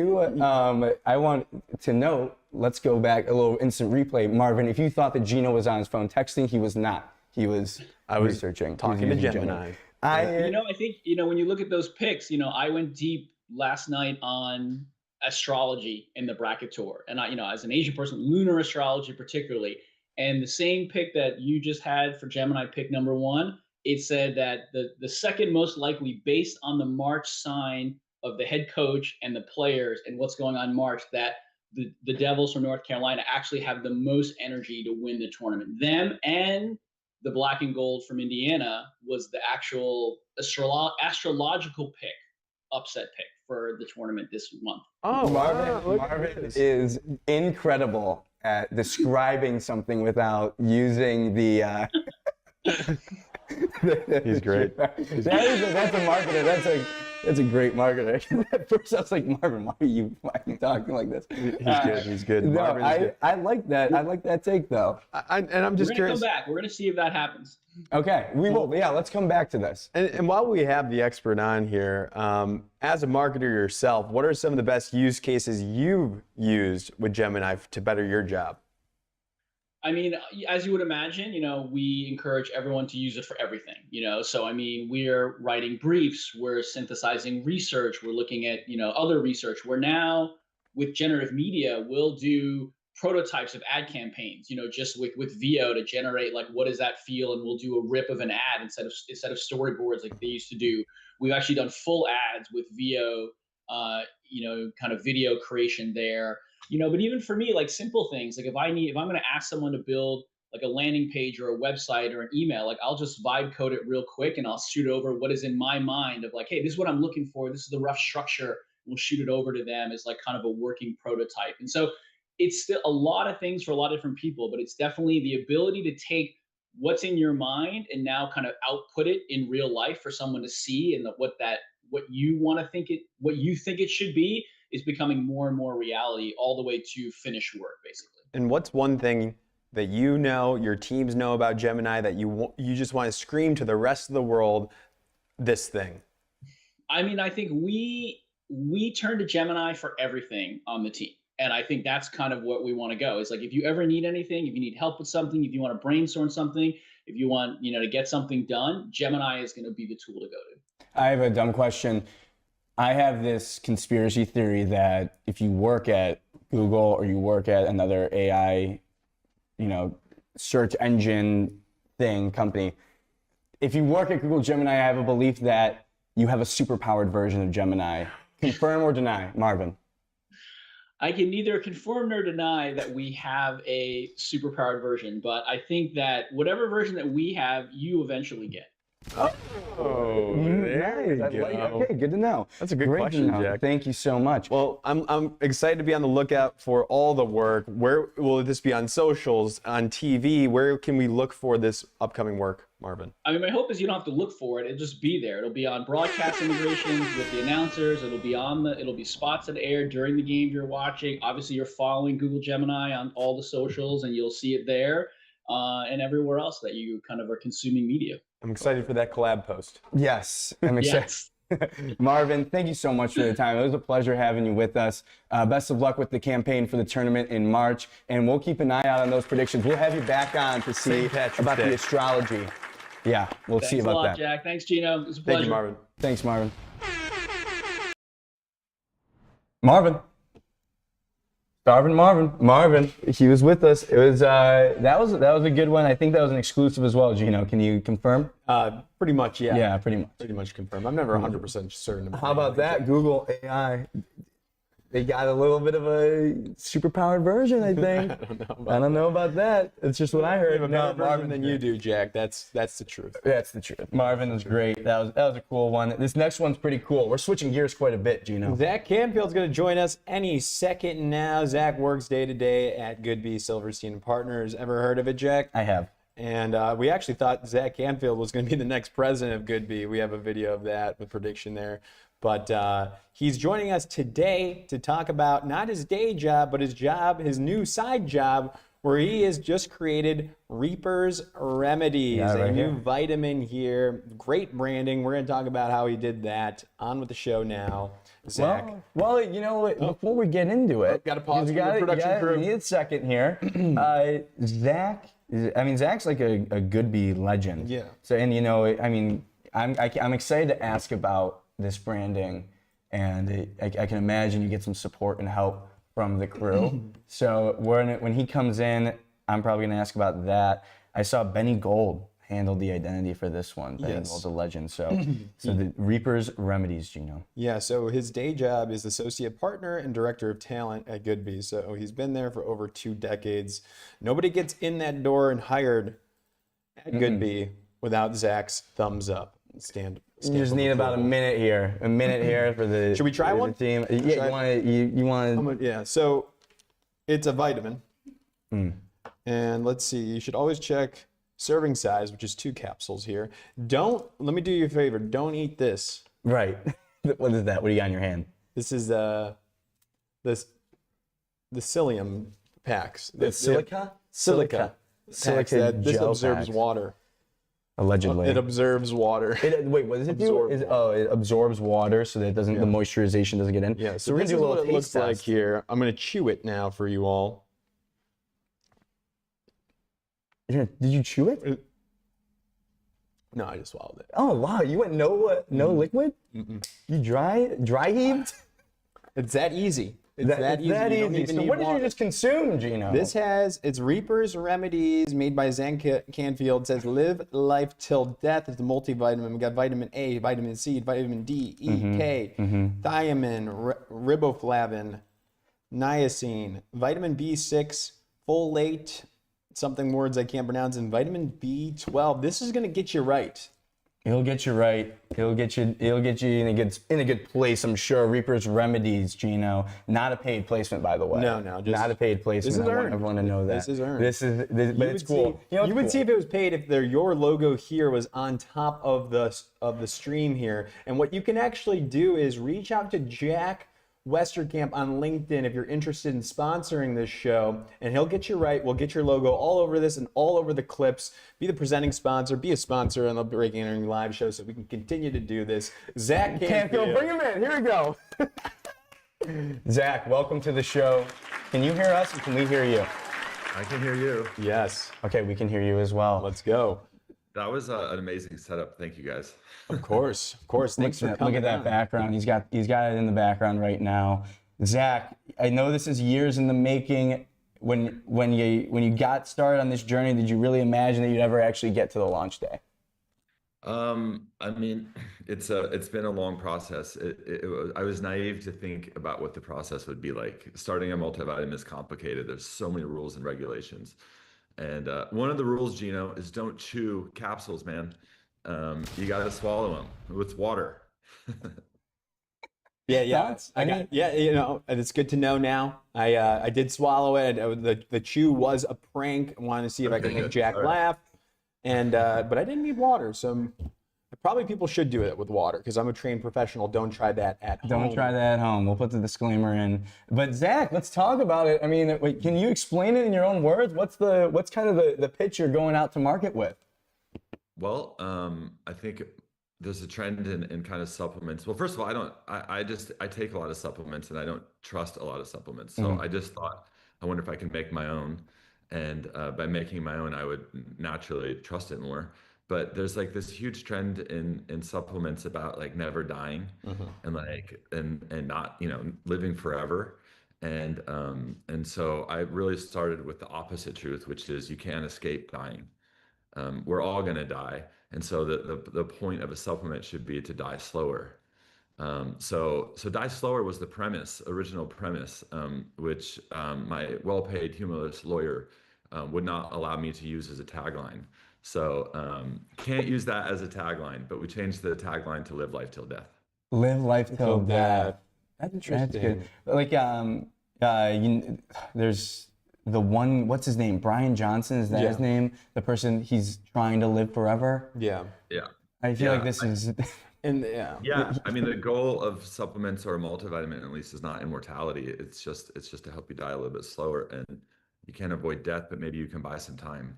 I want to note, let's go back a little instant replay. Marvin, if you thought that Geno was on his phone texting, he was not. I was researching. Talking to Gemini. I think, when you look at those picks, I went deep last night on astrology in the bracket tour. And as an Asian person, lunar astrology particularly, and the same pick that you just had for Gemini, pick number 1, it said that the second most likely, based on the March sign of the head coach and the players and what's going on in March, that the Devils from North Carolina actually have the most energy to win the tournament. Them and the black and gold from Indiana was the actual astrological pick, upset pick for the tournament this month. Oh, Marvin is incredible at describing something without using the. He's great. That's a marketer. That's a great marketer. At first, I was like, Marvin, why are you talking like this? He's good. No, I like that. I like that take, though. I'm just curious. Come back. We're gonna see if that happens. Okay, we will. Yeah, let's come back to this. And while we have the expert on here, as a marketer yourself, what are some of the best use cases you've used with Gemini to better your job? I mean, as you would imagine, we encourage everyone to use it for everything, So, we're writing briefs, we're synthesizing research, we're looking at, other research. We're now, with generative media, we'll do prototypes of ad campaigns, just with VO to generate, like, what does that feel? And we'll do a rip of an ad instead of storyboards like they used to do. We've actually done full ads with VO, kind of video creation there. But even for me, like simple things, like if I'm going to ask someone to build like a landing page or a website or an email, like I'll just vibe code it real quick and I'll shoot over what is in my mind of like, hey, this is what I'm looking for. This is the rough structure. We'll shoot it over to them as like kind of a working prototype. And so it's still a lot of things for a lot of different people, but it's definitely the ability to take what's in your mind and now kind of output it in real life for someone to see, and what you think it should be is becoming more and more reality all the way to finished work, basically. And what's one thing that your teams know about Gemini that you just want to scream to the rest of the world, this thing? I think we turn to Gemini for everything on the team. And I think that's kind of what we want to go. Is like, if you ever need anything, if you need help with something, if you want to brainstorm something, if you want, to get something done, Gemini is going to be the tool to go to. I have a dumb question. I have this conspiracy theory that if you work at Google or you work at another AI, search engine company, if you work at Google Gemini, I have a belief that you have a superpowered version of Gemini. Confirm or deny, Marvin? I can neither confirm nor deny that we have a superpowered version, but I think that whatever version that we have, you eventually get. Oh, there you go. Okay, good to know. That's a good question, Jack. Thank you so much. Well, I'm excited to be on the lookout for all the work. Where will this be on socials, on TV? Where can we look for this upcoming work, Marvin? My hope is you don't have to look for it. It'll just be there. It'll be on broadcast integrations with the announcers. It'll be spots that air during the game you're watching. Obviously, you're following Google Gemini on all the socials, and you'll see it there, and everywhere else that you kind of are consuming media. I'm excited for that collab post. Yes, I'm excited. Yes. Marvin, thank you so much for the time. It was a pleasure having you with us. Best of luck with the campaign for the tournament in March, and we'll keep an eye out on those predictions. We'll have you back on to see about the astrology. Yeah, we'll see Thanks about a lot, that. Jack. Thanks, Geno. It was a pleasure. Thank you, Marvin. Thanks, Marvin. Marvin, he was with us. It was that was a good one. I think that was an exclusive as well, Geno. Can you confirm? Pretty much, yeah. Yeah, pretty much. Pretty much confirmed. I'm never 100% certain. How about that? Google AI. They got a little bit of a superpowered version, I think. I don't know about that. It's just what I heard. You have a better version than you do, Jack. That's the truth. That's the truth. Marvin was great. That was a cool one. This next one's pretty cool. We're switching gears quite a bit, Geno. Zach Canfield's going to join us any second now. Zach works day-to-day at Goodby Silverstein Partners. Ever heard of it, Jack? I have. And we actually thought Zach Canfield was going to be the next president of Goodby. We have a video of that, the prediction there. But he's joining us today to talk about not his day job, but his new side job, where he has just created Reaper's Remedies, a new vitamin here. Great branding. We're going to talk about how he did that. On with the show now. Zach. Well, you know what? Before we get into it, Got to pause for the production crew. We need a second here. Zach's like a Goodby legend. Yeah. So, and you know, I mean, I'm excited to ask about this branding, and I can imagine you get some support and help from the crew. So when he comes in, I'm probably gonna ask about that. I saw Benny Gold handled the identity for this one. Benny Gold's a legend. So the Reaper's Remedies, Geno. Yeah, so his day job is associate partner and director of talent at Goodby. So he's been there for over 2 decades. Nobody gets in that door and hired at Goodby without Zach's thumbs up. Stand You just need about a minute here. A minute here for the. Should we try one? Team. Yeah, you want to. Yeah, so it's a vitamin. And let's see, you should always check serving size, which is 2 capsules here. Let me do you a favor, don't eat this. Right. What is that? What do you got in your hand? This is the psyllium packs. Silica? Silica. Silica This gel observes packs. water. Allegedly. It observes water. Wait, what does it do? It absorbs water so that it doesn't, the moisturization doesn't get in. Yeah, so we're this gonna is do a what little it looks taste like test. here. I'm going to chew it now for you all. Did you chew it? No, I just swallowed it. Oh wow, you went no liquid? You dry heaved? It's that easy. It's that easy. That You don't easy. even So need what did you water. just consume, Geno? It's Reaper's Remedies made by Canfield. It says live life till death. It's a multivitamin. We got vitamin A, vitamin C, vitamin D, E, K, thiamine, riboflavin, niacin, vitamin B6, folate, something words I can't pronounce, and vitamin B12. This is gonna get you right. He'll get you right. He'll get you in a good place, I'm sure. Reaper's Remedies, Geno. Not a paid placement, by the way. No, just not a paid placement. This is I want earned. everyone to know that. This is earned. But it's cool. You would see if it was paid if your logo here was on top of the stream here. And what you can actually do is reach out to Jack Westerkamp on LinkedIn if you're interested in sponsoring this show, and he'll get you right. We'll get your logo all over this and all over the clips. Be the presenting sponsor, be a sponsor on the Breaking Entering live show so we can continue to do this. Zach Canfield. Bring him in. Here we go. Zach, welcome to the show. Can you hear us or can we hear you? I can hear you. Yes. Okay, we can hear you as well. Let's go. That was an amazing setup. Thank you, guys. Of course. Thanks for coming. Look at that on. background. He's got it in the background right now. Zach, I know this is years in the making. When you got started on this journey, did you really imagine that you'd ever actually get to the launch day? I mean, it's been a long process. I was naive to think about what the process would be like. Starting a multivitamin is complicated. There's so many rules and regulations. And one of the rules, Geno, is don't chew capsules, man. You got to swallow them with water. Yeah. And it's good to know now. I did swallow it. The chew was a prank. I wanted to see if I could make Jack laugh. And but I didn't need water, so probably people should do it with water because I'm a trained professional. Don't try that at home. Don't try that at home. We'll put the disclaimer in. But Zach, let's talk about it. I mean, wait, can you explain it in your own words? What's kind of the pitch you're going out to market with? Well, I think there's a trend in kind of supplements. Well, first of all, I take a lot of supplements and I don't trust a lot of supplements. So I just thought, I wonder if I can make my own. And by making my own, I would naturally trust it more. But there's like this huge trend in supplements about like never dying and like and not, living forever. And so I really started with the opposite truth, which is you can't escape dying. We're all going to die. And so the point of a supplement should be to die slower. So die slower was the original premise, which my well-paid humorless lawyer would not allow me to use as a tagline. So can't use that as a tagline, but we changed the tagline to live life till death. Live life till death. That's interesting. That's good. Like, there's the one, what's his name? Brian Johnson, is that his name? The person, he's trying to live forever. Yeah. Yeah. I feel like this is. And Yeah, I mean the goal of supplements or a multivitamin at least is not immortality. It's just to help you die a little bit slower, and you can't avoid death, but maybe you can buy some time.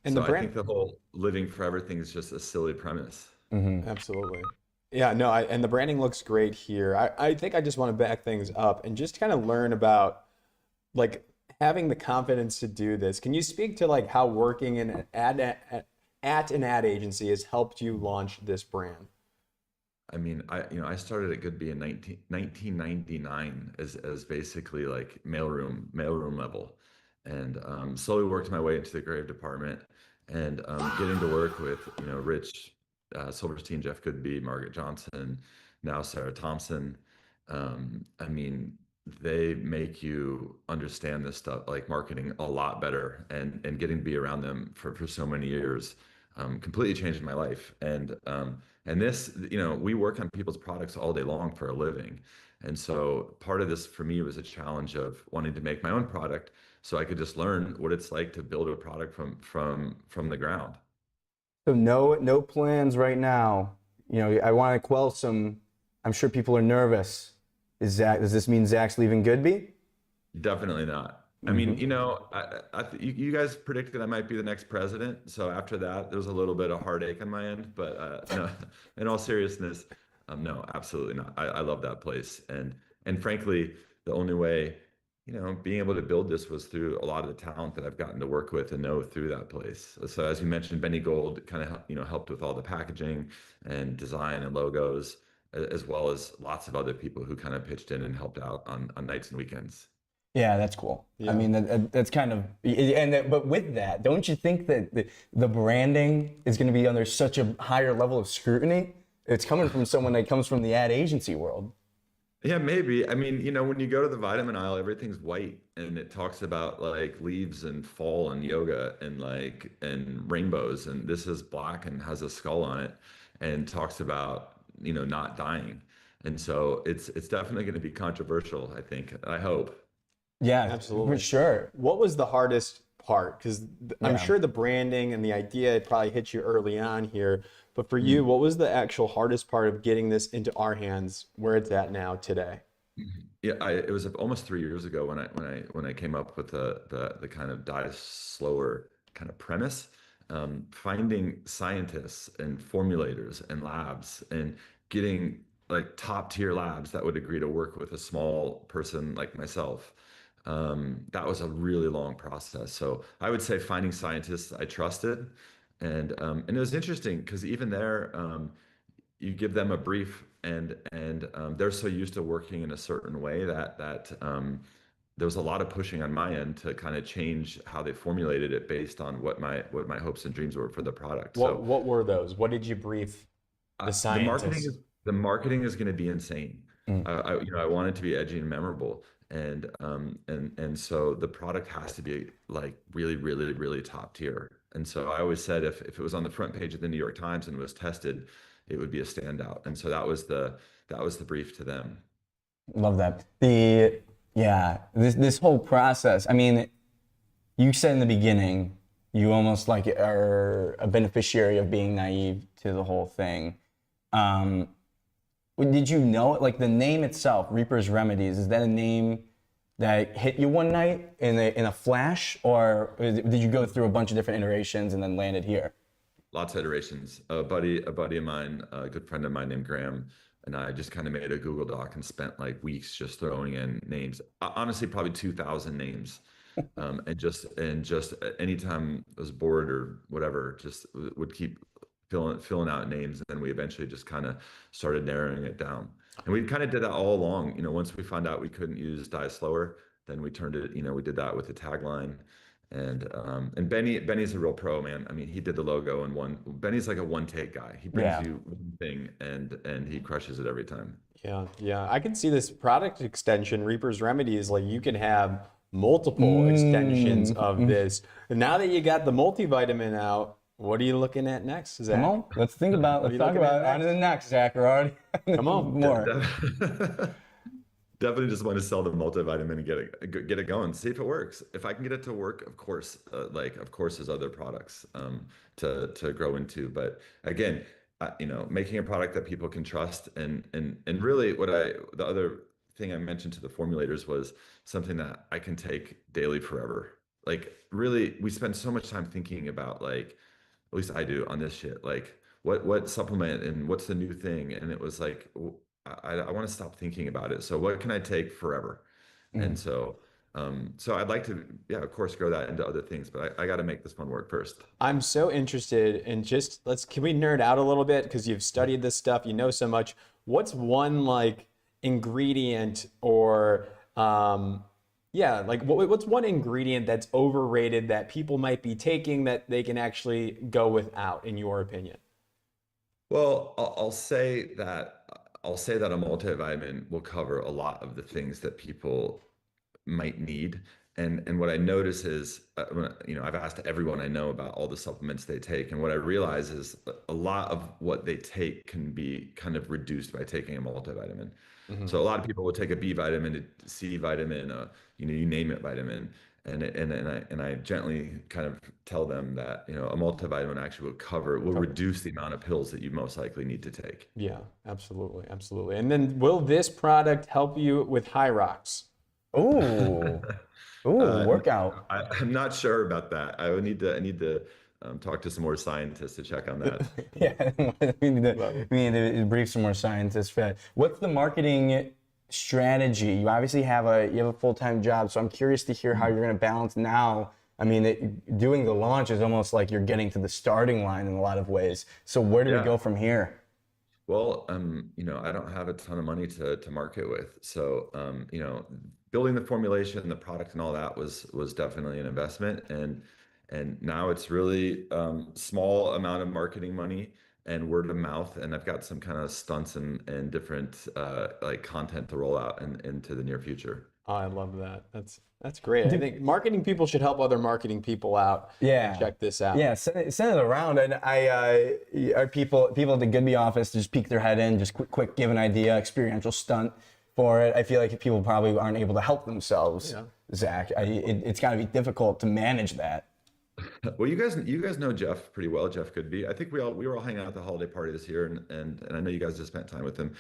And so the I brand, think the whole living forever thing is just a silly premise. absolutely. Yeah, no, and the branding looks great here. I think I just want to back things up and just kind of learn about like having the confidence to do this. Can you speak to like how working in at an ad agency has helped you launch this brand? I mean, I started at Goodby in 1999 as basically like mailroom level, and slowly worked my way into the creative department, and getting to work with Rich Silverstein, Jeff Goodby, Margaret Johnson, now Sarah Thompson. I mean, they make you understand this stuff like marketing a lot better, and getting to be around them for so many years completely changed my life. And this, we work on people's products all day long for a living. And so part of this for me was a challenge of wanting to make my own product so I could just learn what it's like to build a product from the ground. So no plans right now. I want to quell some. I'm sure people are nervous. Does this mean Zach's leaving Goodby? Definitely not. I mean, you guys predicted I might be the next president. So after that, there was a little bit of heartache on my end. But no, in all seriousness, no, absolutely not. I love that place. And frankly, the only way, being able to build this was through a lot of the talent that I've gotten to work with and know through that place. So as you mentioned, Benny Gold kind of, helped with all the packaging and design and logos, as well as lots of other people who kind of pitched in and helped out on nights and weekends. Yeah, that's cool. Yeah. I mean, that's kind of, but with that, don't you think that the branding is going to be under such a higher level of scrutiny? It's coming from someone that comes from the ad agency world. Yeah, maybe. I mean, when you go to the vitamin aisle, everything's white and it talks about like leaves and fall and yoga and rainbows. And this is black and has a skull on it and talks about, not dying. And so it's definitely going to be controversial, I think. I hope. Yeah, Absolutely. for sure. What was the hardest part? Because I'm Yeah. sure the branding and the idea it probably hit you early on here. But for you, what was the actual hardest part of getting this into our hands where it's at now today? Yeah, it was almost 3 years ago when I came up with the kind of die slower kind of premise. Finding scientists and formulators and labs and getting like top tier labs that would agree to work with a small person like myself. That was a really long process. So I would say finding scientists I trusted, and it was interesting because even there, you give them a brief, and they're so used to working in a certain way that there was a lot of pushing on my end to kind of change how they formulated it based on what my hopes and dreams were for the product. What were those? What did you brief the scientists? The marketing is going to be insane. I want it to be edgy and memorable, and so the product has to be like really, really, really top tier. And so I always said if it was on the front page of the New York Times and was tested, it would be a standout. And so that was the brief to them. Love that. This whole process. I mean, you said in the beginning, you almost like are a beneficiary of being naive to the whole thing. Did you know it? Like the name itself, Reaper's Remedies, is that a name that hit you one night in a flash, or did you go through a bunch of different iterations and then landed here? lots of iterations. A buddy of mine, a good friend of mine named Graham, and I just kind of made a Google Doc and spent like weeks just throwing in names. Honestly, probably 2,000 names. And just anytime I was bored or whatever, just would keep filling out names, and then we eventually just kind of started narrowing it down. And we kind of did that all along. Once we found out we couldn't use Die Slower, then we turned it. We did that with the tagline. And Benny's a real pro, man. I mean, he did the logo in one. Benny's like a one take guy. He brings you one thing and he crushes it every time. Yeah. I can see this product extension, Reaper's Remedies. Like you can have multiple extensions of this. And now that you got the multivitamin out, what are you looking at next, Zach? Come on, let's talk about on to the next, Zach. We're already come on more. Definitely just want to sell the multivitamin and get it going. See if it works. If I can get it to work, of course, there's other products to grow into. But again, making a product that people can trust and really the other thing I mentioned to the formulators was something that I can take daily forever. Like really, we spend so much time thinking about like, at least I do on this shit, like what supplement and what's the new thing. And it was like, I want to stop thinking about it. So what can I take forever? And so I'd like to, of course, grow that into other things, but I got to make this one work first. I'm so interested in can we nerd out a little bit? Because you've studied this stuff, you know so much. What's one like ingredient or what's one ingredient that's overrated that people might be taking that they can actually go without, in your opinion? Well, I'll say that a multivitamin will cover a lot of the things that people might need. And what I notice is, I've asked everyone I know about all the supplements they take. And what I realize is a lot of what they take can be kind of reduced by taking a multivitamin. So a lot of people will take a B vitamin, a C vitamin, you name it vitamin. And I gently kind of tell them that, a multivitamin actually will reduce the amount of pills that you most likely need to take. Yeah, absolutely. Absolutely. And then will this product help you with high rocks? Ooh, workout. I'm not sure about that. I need to talk to some more scientists to check on that. Yeah, we need to brief some more scientists. What's the marketing strategy? You obviously have a full-time job, so I'm curious to hear how you're going to balance now. I mean, doing the launch is almost like you're getting to the starting line in a lot of ways. So where do we go from here? Well, I don't have a ton of money to market with. So, building the formulation, the product and all that was definitely an investment. And now it's really small amount of marketing money and word of mouth. And I've got some kind of stunts and different like content to roll out into the near future. Oh, I love that. That's great. I think marketing people should help other marketing people out. Yeah. And check this out. Yeah, send it around. And are people at the Goodby office just peek their head in, just quick give an idea, experiential stunt for it. I feel like people probably aren't able to help themselves, Zach. It's got to be difficult to manage that. Well, you guys know Jeff pretty well, Jeff Goodby. I think we were all hanging out at the holiday party this year, and I know you guys just spent time with him.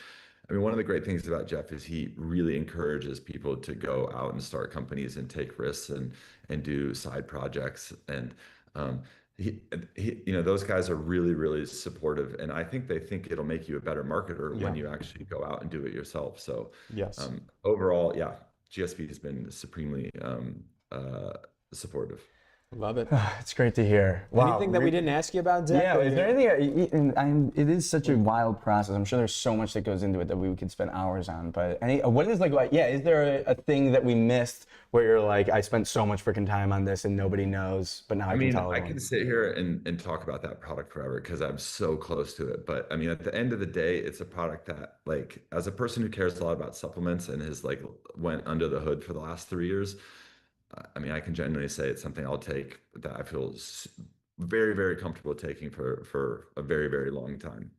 I mean, one of the great things about Jeff is he really encourages people to go out and start companies and take risks and do side projects. And he those guys are really, really supportive. And I think they think it'll make you a better marketer when you actually go out and do it yourself. So overall, GSP has been supremely supportive. Love it. It's great to hear. Wow. Anything that we didn't ask you about, Zach? Yeah, is there anything? It is such a wild process. I'm sure there's so much that goes into it that we could spend hours on. But what is is there a thing that we missed where you're like, I spent so much freaking time on this and nobody knows, but now I can tell I everyone. can sit here and talk about that product forever because I'm so close to it. But I mean, at the end of the day, it's a product that, like, as a person who cares a lot about supplements and has like went under the hood for the last 3 years, I mean, I can genuinely say it's something I'll take that I feel very, very comfortable taking for a very, very long time.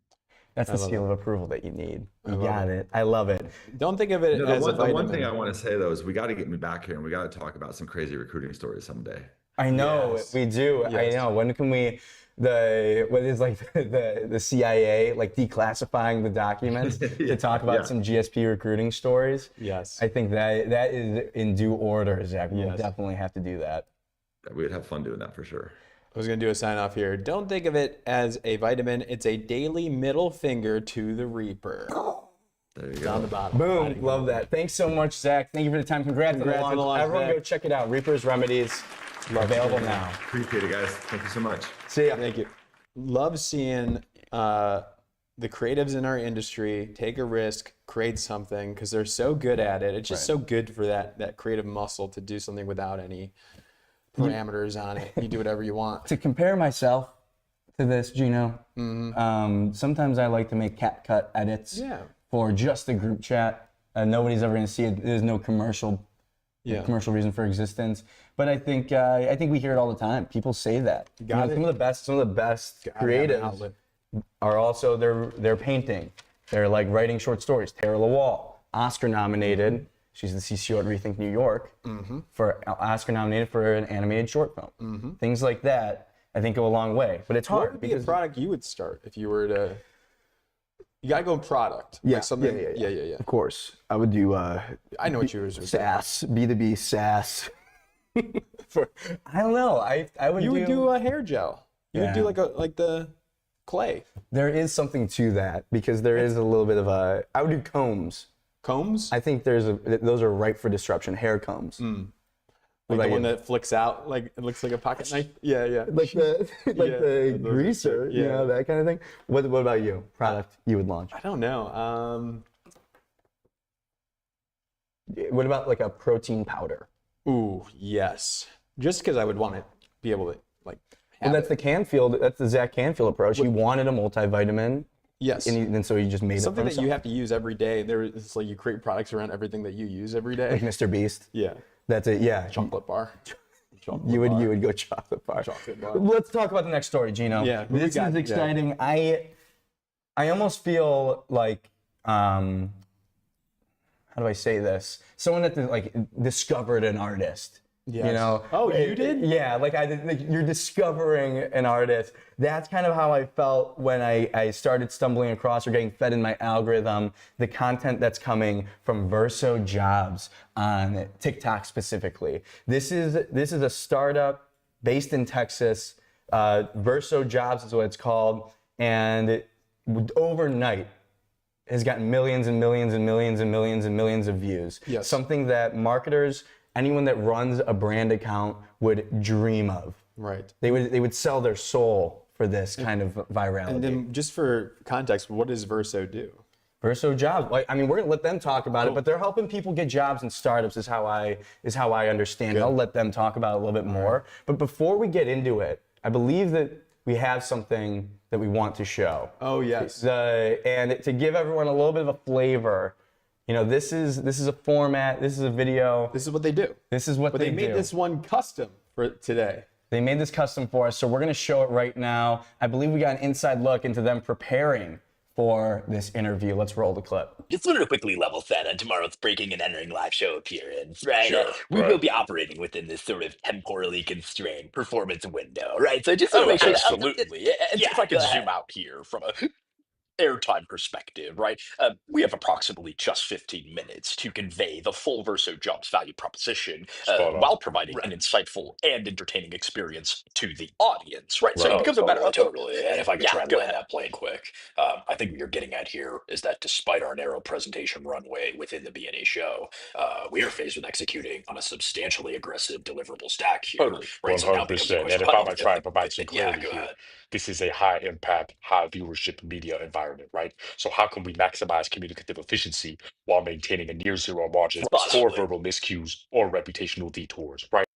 That's the seal of approval that you need. You got it. I love it. Don't think of it as the one thing I want to say though is we got to get me back here and we got to talk about some crazy recruiting stories someday. I know we do. Yes. I know. When can we? The CIA like declassifying the documents to talk about some GSP recruiting stories. Yes. I think that is in due order, Zach. We'll definitely have to do that. We'd have fun doing that for sure. I was going to do a sign off here. Don't think of it as a vitamin. It's a daily middle finger to the Reaper. There you It's go. on the bottom. Boom. Love that. Thanks so much, Zach. Thank you for the time. Congrats on Congrats on the the launch. launch, Everyone Zach. go check it out. Reaper's Remedies. Available now. Appreciate it, guys. Thank you so much. See ya. Thank you. Love seeing the creatives in our industry take a risk, create something, because they're so good at it. It's just so good for that creative muscle to do something without any parameters on it. You do whatever you want. To compare myself to this, Geno, sometimes I like to make cut edits for just the group chat. Nobody's ever going to see it. There's no commercial reason for existence. But I think we hear it all the time. People say that. Got it. Some of the best creatives are also they're painting. They're like writing short stories. Tara Lawal, Oscar nominated. She's the CCO at Rethink New York for Oscar nominated for an animated short film. Things like that I think go a long way. But it's hard What would be a product you would start if you were to? You gotta go product. Yeah, Like something. yeah. Yeah. Of course, I would do I know what yours would be. SaaS, B2B SaaS. I don't know. I would. You would do a hair gel. You would do Yeah. like the clay There is something to that because there is a little bit of a. I would do combs. combs. I think those are ripe for disruption. Hair combs. Like about the one you? that flicks out, like it looks like a pocket knife. Yeah. Like the those are greaser, sick. you Yeah. know, that kind of thing. What about you? Product you would launch? I don't know. What about like a protein powder? Ooh, yes. Just because I would want to be able to like. Well, that's the Canfield. That's the Zach Canfield approach. He wanted a multivitamin, Yes. and so he just made Something it that for you himself. have to use every day. It's like you create products around everything that you use every day. Like Mr. Beast. Yeah. That's it. Yeah. Chocolate bar. You would go chocolate bar. Chocolate bar. Let's talk about the next story, Geno. Yeah, who we This got? is Yeah. exciting. I almost feel like how do I say this? Someone that like discovered an artist. Yes. You know? Oh, you did? Yeah, like you're discovering an artist. That's kind of how I felt when I started stumbling across or getting fed in my algorithm the content that's coming from Verso Jobs on TikTok specifically. This is a startup based in Texas. Verso Jobs is what it's called, and overnight has gotten millions and millions and millions and millions and millions of views. Yes. Something that marketers, anyone that runs a brand account would dream of. Right. They would sell their soul for this kind of virality. And then just for context, what does Verso do? Verso Jobs. Like, I mean, we're gonna let them talk about it, but they're helping people get jobs in startups. Is how I understand it. I'll let them talk about it a little bit more. But before we get into it, I believe that we have something that we want to show. Oh, yes. And to give everyone a little bit of a flavor, you know, this is a format. This is a video. This is what they do. This is what But they they made do. this one custom for today. They made this custom for us, so we're gonna show it right now. I believe we got an inside look into them preparing for this interview. Let's roll the clip. Just wanted to quickly level set on tomorrow's breaking and entering live show appearance, right? Sure, We right. will be operating within this sort of temporally constrained performance window, right? So just want to make sure Absolutely. And if I could go ahead. zoom out here from a airtime perspective, right? We have approximately just 15 minutes to convey the full Verso Jobs value proposition Spot on. while providing an insightful and entertaining experience to the audience, right? So Right. it becomes a matter of Totally. And if I could try and go land ahead. that plane quick, I think what you're getting at here is that despite our narrow presentation runway within the B&A show, we are faced with executing on a substantially aggressive deliverable stack here. Totally. Right, so now it becomes a 100%. question And if I of- might try and provide some Yeah, clarity go here, ahead. this is a high impact, high viewership media environment, right? So how can we maximize communicative efficiency while maintaining a near zero margin for Responsibly. verbal miscues or reputational detours, right?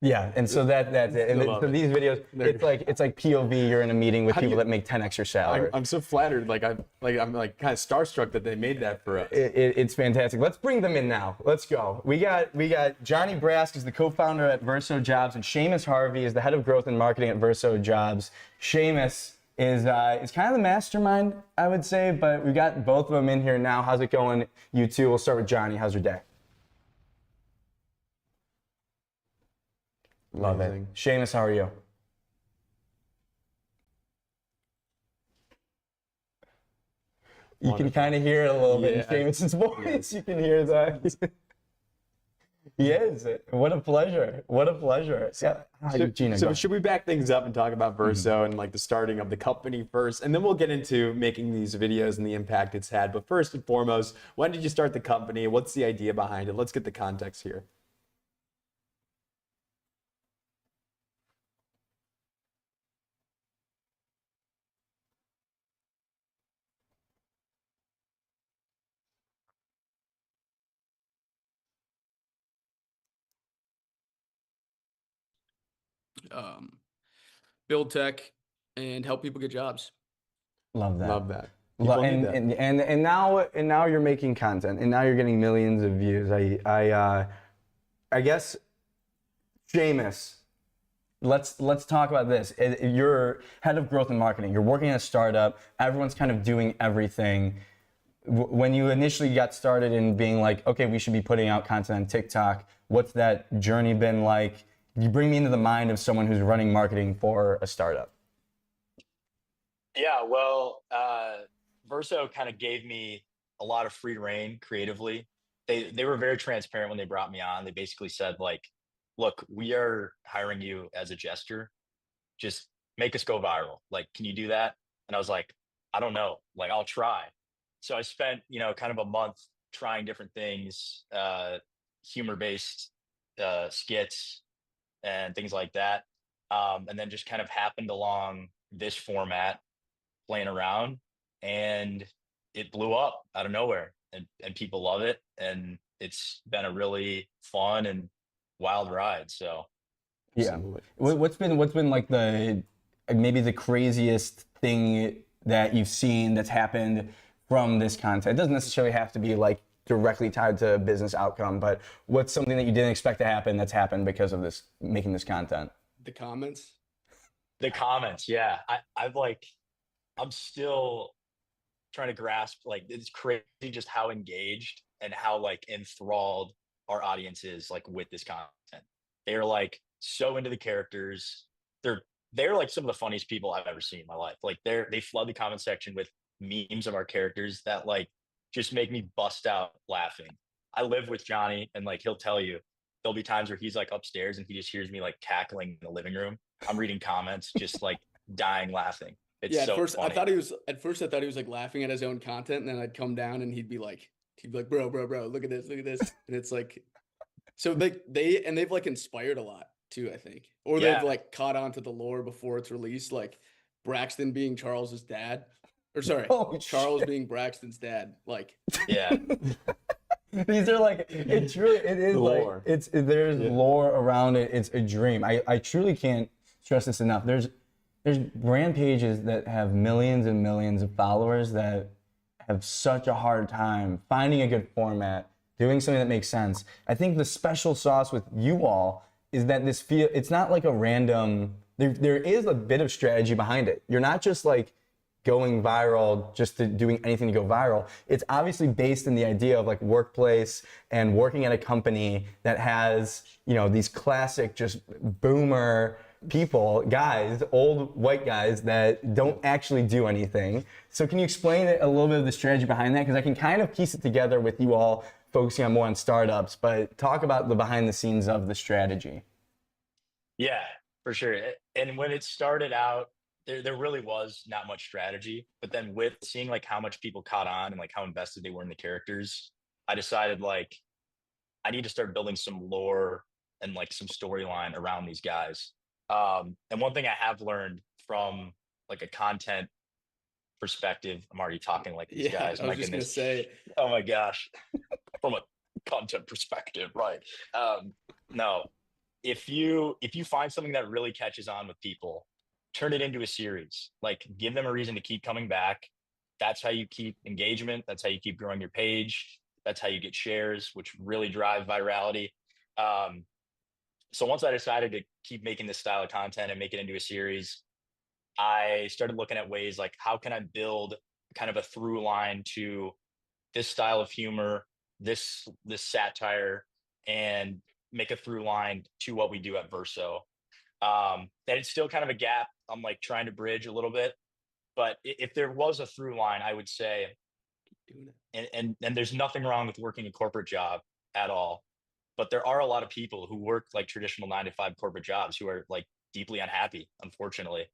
Yeah, and so that's it. And love so it. these videos, it's like POV. You're in a meeting with How do people you- that make 10x your salary. I'm so flattered. I'm kind of starstruck that they made that for us. It's fantastic. Let's bring them in now. Let's go. We got Johnny Brask is the co-founder at Verso Jobs, and Seamus Harvey is the head of growth and marketing at Verso Jobs. Seamus is kind of the mastermind, I would say, but we got both of them in here now. How's it going, you two? We'll start with Johnny. How's your day? Love it. Amazing. Seamus, how are you? You can kind of hear it a little bit in Yeah. Seamus's voice. You can hear that. He is. What a pleasure. What a pleasure. Gina, So go. should we back things up and talk about Verso and like the starting of the company first, and then we'll get into making these videos and the impact it's had. But first and foremost, when did you start the company? What's the idea behind it? Let's get the context here. Build tech and help people get jobs. Love that. Love that. People need that. And now you're making content, and now you're getting millions of views. I guess, Seamus, let's talk about this. You're head of growth and marketing. You're working at a startup. Everyone's kind of doing everything. When you initially got started in being like, okay, we should be putting out content on TikTok, what's that journey been like? You bring me into the mind of someone who's running marketing for a startup. Yeah, well, Verso kind of gave me a lot of free reign creatively. They were very transparent when they brought me on. They basically said, like, look, we are hiring you as a jester. Just make us go viral. Like, can you do that? And I was like, I don't know. Like, I'll try. So I spent, kind of a month trying different things, humor-based skits and things like that. And then just kind of happened along this format, playing around, and it blew up out of nowhere, and people love it, and it's been a really fun and wild ride. So yeah, what's been like maybe the craziest thing that you've seen that's happened from this content? It doesn't necessarily have to be like directly tied to a business outcome, but what's something that you didn't expect to happen that's happened because of this, making this content? The comments. Yeah, I'm still trying to grasp, like, it's crazy just how engaged and how like enthralled our audience is, like, with this content. They're like so into the characters. They're like some of the funniest people I've ever seen in my life. Like, they flood the comment section with memes of our characters that like just make me bust out laughing. I live with Johnny, and like he'll tell you there'll be times where he's like upstairs and he just hears me like cackling in the living room. I'm reading comments, just like dying laughing. It's At so first funny. I thought he was like laughing at his own content, and then I'd come down and he'd be like, bro, look at this. And it's like, so they've like inspired a lot too, I think. Or Yeah. they've like caught on to the lore before it's released, like Braxton being Charles's dad. Or sorry, Charles being Braxton's dad. Like, Yeah. These are like, it is Lore. like, there's lore around it. It's a dream. I truly can't stress this enough. There's brand pages that have millions and millions of followers that have such a hard time finding a good format, doing something that makes sense. I think the special sauce with you all is that it's not like a random, there is a bit of strategy behind it. You're not just like going viral just to doing anything to go viral. It's obviously based in the idea of like workplace and working at a company that has, these classic just boomer people, guys, old white guys that don't actually do anything. So can you explain a little bit of the strategy behind that? Because I can kind of piece it together with you all focusing on more on startups, but talk about the behind the scenes of the strategy. Yeah, for sure. And when it started out, there really was not much strategy. But then with seeing like how much people caught on and like how invested they were in the characters, I decided like I need to start building some lore and like some storyline around these guys. And one thing I have learned from like a content perspective, I'm already talking like these guys. I was just gonna say, oh my gosh, from a content perspective, right? No, if you find something that really catches on with people, turn it into a series. Like, give them a reason to keep coming back. That's how you keep engagement. That's how you keep growing your page. That's how you get shares, which really drive virality. So once I decided to keep making this style of content and make it into a series, I started looking at ways like, how can I build kind of a through line to this style of humor, this satire, and make a through line to what we do at Verso. That it's still kind of a gap I'm like trying to bridge a little bit, but if there was a through line, I would say, and there's nothing wrong with working a corporate job at all, But there are a lot of people who work like traditional 9 to 5 corporate jobs who are like deeply unhappy, unfortunately.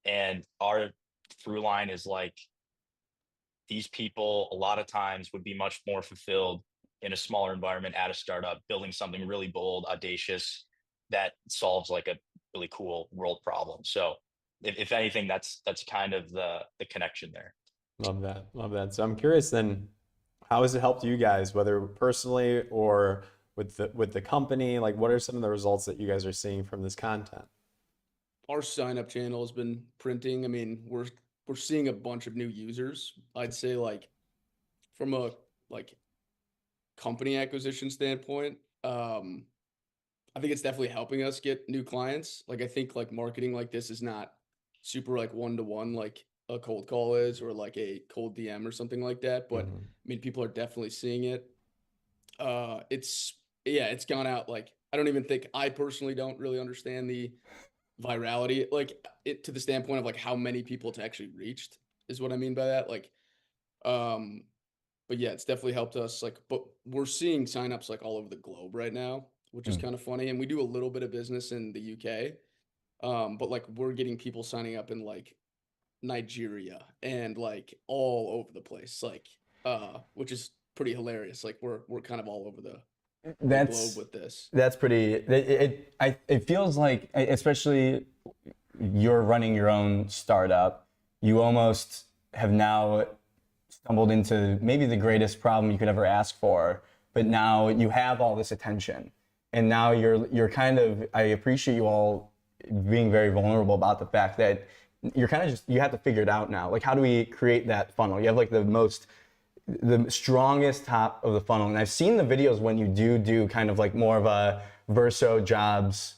And our through line is like these people a lot of times would be much more fulfilled in a smaller environment at a startup, building something really bold, audacious that solves like a really cool world problem. So if anything, that's kind of the connection there. Love that. Love that. So I'm curious then, how has it helped you guys, whether personally or with the company? Like, what are some of the results that you guys are seeing from this content? Our sign up channel has been printing. I mean, we're seeing a bunch of new users. I'd say like from a like company acquisition standpoint, I think it's definitely helping us get new clients. Like I think like marketing like this is not super like one-to-one like a cold call is, or like a cold DM or something like that. But I mean, people are definitely seeing it. It's gone out. Like, I personally don't really understand the virality, like it to the standpoint of like how many people it's actually reached is what I mean by that. Like, but yeah, it's definitely helped us. Like, but we're seeing signups like all over the globe right now, which is kind of funny. And we do a little bit of business in the UK. But like we're getting people signing up in like Nigeria and like all over the place, like which is pretty hilarious. Like we're kind of all over the globe with this. That's pretty. It feels like, especially you're running your own startup, you almost have now stumbled into maybe the greatest problem you could ever ask for. But now you have all this attention, and now you're kind of. I appreciate you all being very vulnerable about the fact that you're kind of just, you have to figure it out now. Like, how do we create that funnel? You have like the strongest top of the funnel. And I've seen the videos when you do kind of like more of a Verso jobs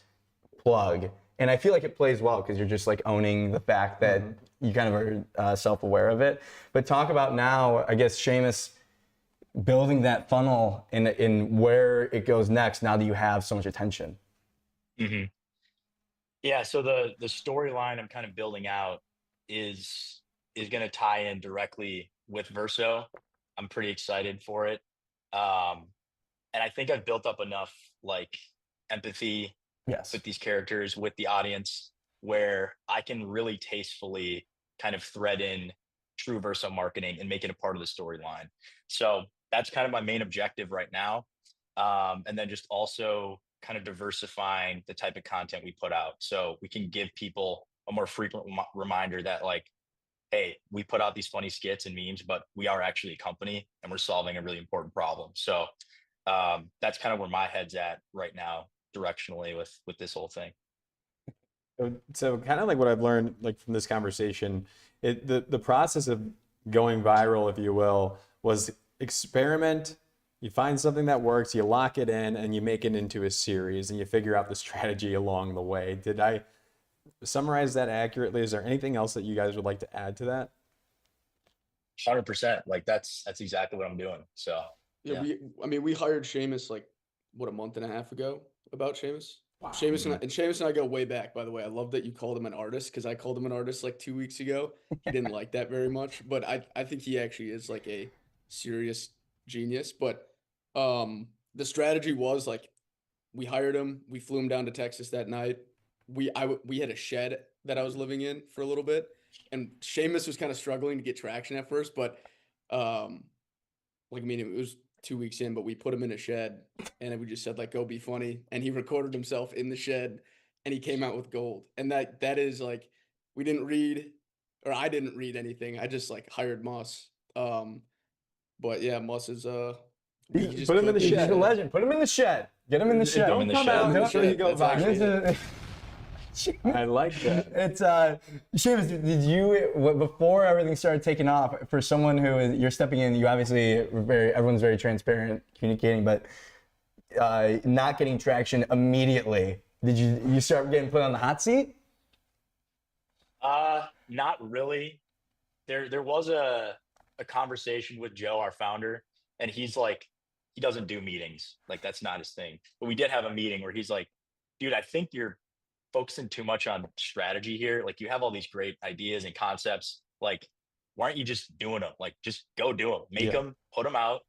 plug. And I feel like it plays well because you're just like owning the fact that you kind of are self-aware of it. But talk about now, I guess, Seamus, building that funnel in where it goes next now that you have so much attention. Yeah, so the storyline I'm kind of building out is going to tie in directly with Verso. I'm pretty excited for it, and I think I've built up enough like empathy with these characters, with the audience, where I can really tastefully kind of thread in true Verso marketing and make it a part of the storyline. So that's kind of my main objective right now, and then just also kind of diversifying the type of content we put out so we can give people a more frequent reminder that like, hey, we put out these funny skits and memes, but we are actually a company and we're solving a really important problem. So that's kind of where my head's at right now directionally with this whole thing. So kind of like what I've learned like from this conversation, the process of going viral, if you will, was experiment. You find something that works, you lock it in, and you make it into a series, and you figure out the strategy along the way. Did I summarize that accurately? Is there anything else that you guys would like to add to that? 100%. Like that's exactly what I'm doing. So yeah. We hired Seamus like what, a month and a half ago about Seamus. Wow. Seamus and I go way back, by the way. I love that you called him an artist because I called him an artist like 2 weeks ago. He didn't like that very much, but I think he actually is like a serious genius. But the strategy was like we hired him, we flew him down to Texas that night. We had a shed that I was living in for a little bit, and Seamus was kind of struggling to get traction at first, but it was 2 weeks in, but we put him in a shed and we just said like, go be funny, and he recorded himself in the shed and he came out with gold. And that is like, I didn't read anything. I just like hired Moss. But yeah, Moss is put him in the shed. He's a legend. Put him in the shed. Get him in the shed. Don't come out until you go viral. I like that. It's Seamus, did you, before everything started taking off, for someone who is, you're stepping in, you obviously everyone's very transparent communicating, but not getting traction immediately. Did you start getting put on the hot seat? Not really. There was a conversation with Joe, our founder, and he's like, he doesn't do meetings. Like that's not his thing. But we did have a meeting where he's like, dude, I think you're focusing too much on strategy here. Like you have all these great ideas and concepts. Like, why aren't you just doing them? Like, just go do them, make them, put them out.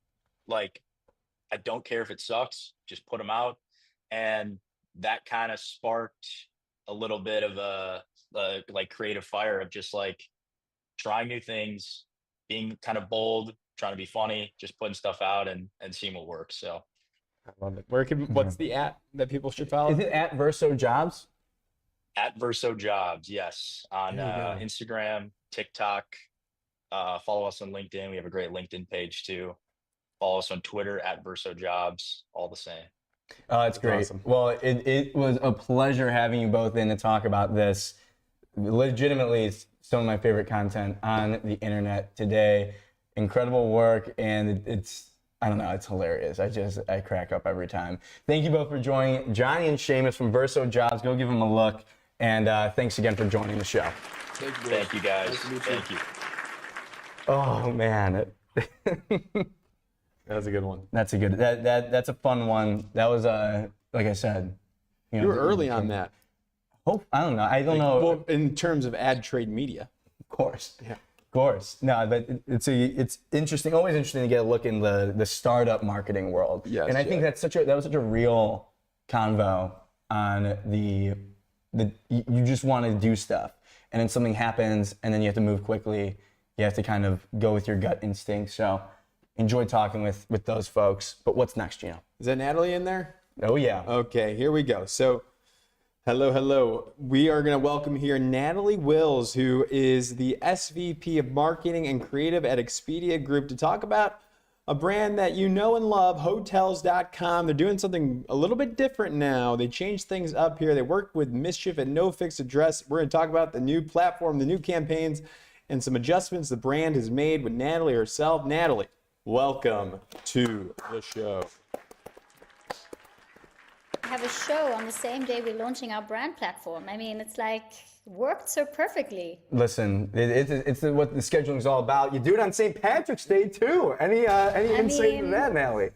Like, I don't care if it sucks, just put them out. And that kind of sparked a little bit of a like creative fire of just like trying new things, being kind of bold, trying to be funny, just putting stuff out and seeing what works. So I love it. What's the at that people should follow? Is it at Verso Jobs? at Verso Jobs, yes, on Instagram, TikTok. Follow us on LinkedIn. We have a great LinkedIn page too. Follow us on Twitter at Verso Jobs. All the same. Oh, it's great. Awesome. Well, it was a pleasure having you both in to talk about this. Legitimately, it's some of my favorite content on the internet today. Incredible work, and it's, I don't know, it's hilarious. I crack up every time. Thank you both for joining. Johnny and Seamus from Verso Jobs. Go give them a look. And thanks again for joining the show. Thank you, guys. Thank you. Oh, man. That was a good one. That's a good, that's a fun one. That was, like I said. You were early on that. I don't know. I don't know. Well, in terms of ad trade media. Of course. Yeah. Of course. No, but it's interesting, always interesting to get a look in the startup marketing world. Yes, and I think that was such a real convo on you just want to do stuff. And then something happens and then you have to move quickly. You have to kind of go with your gut instinct. So enjoy talking with those folks. But what's next, Geno? Is that Natalie in there? Oh, yeah. Okay, here we go. So, hello. We are going to welcome here Natalie Wills, who is the SVP of Marketing and Creative at Expedia Group, to talk about a brand that you know and love, Hotels.com. They're doing something a little bit different now. They changed things up here. They worked with Mischief and No Fixed Address. We're going to talk about the new platform, the new campaigns, and some adjustments the brand has made with Natalie herself. Natalie, welcome to the show. Have a show on the same day we're launching our brand platform. I mean, it's like worked so perfectly. Listen, it's what the scheduling is all about. You do it on St. Patrick's Day too. Any insight into that, Natalie?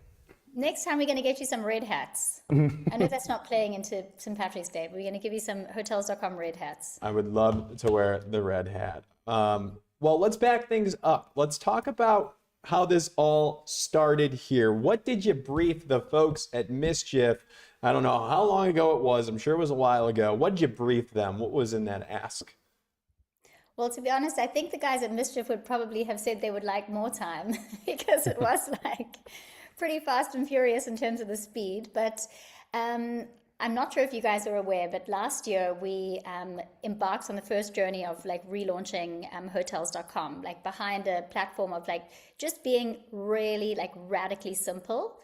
Next time we're going to get you some red hats. I know that's not playing into St. Patrick's Day, but we're going to give you some Hotels.com red hats. I would love to wear the red hat. Well, let's back things up. Let's talk about how this all started here. What did you brief the folks at Mischief? I don't know how long ago it was. I'm sure it was a while ago. What did you brief them? What was in that ask? Well, to be honest, I think the guys at Mischief would probably have said they would like more time because it was like pretty fast and furious in terms of the speed. But I'm not sure if you guys are aware, but last year we embarked on the first journey of like relaunching Hotels.com, like behind a platform of like just being really like radically simple.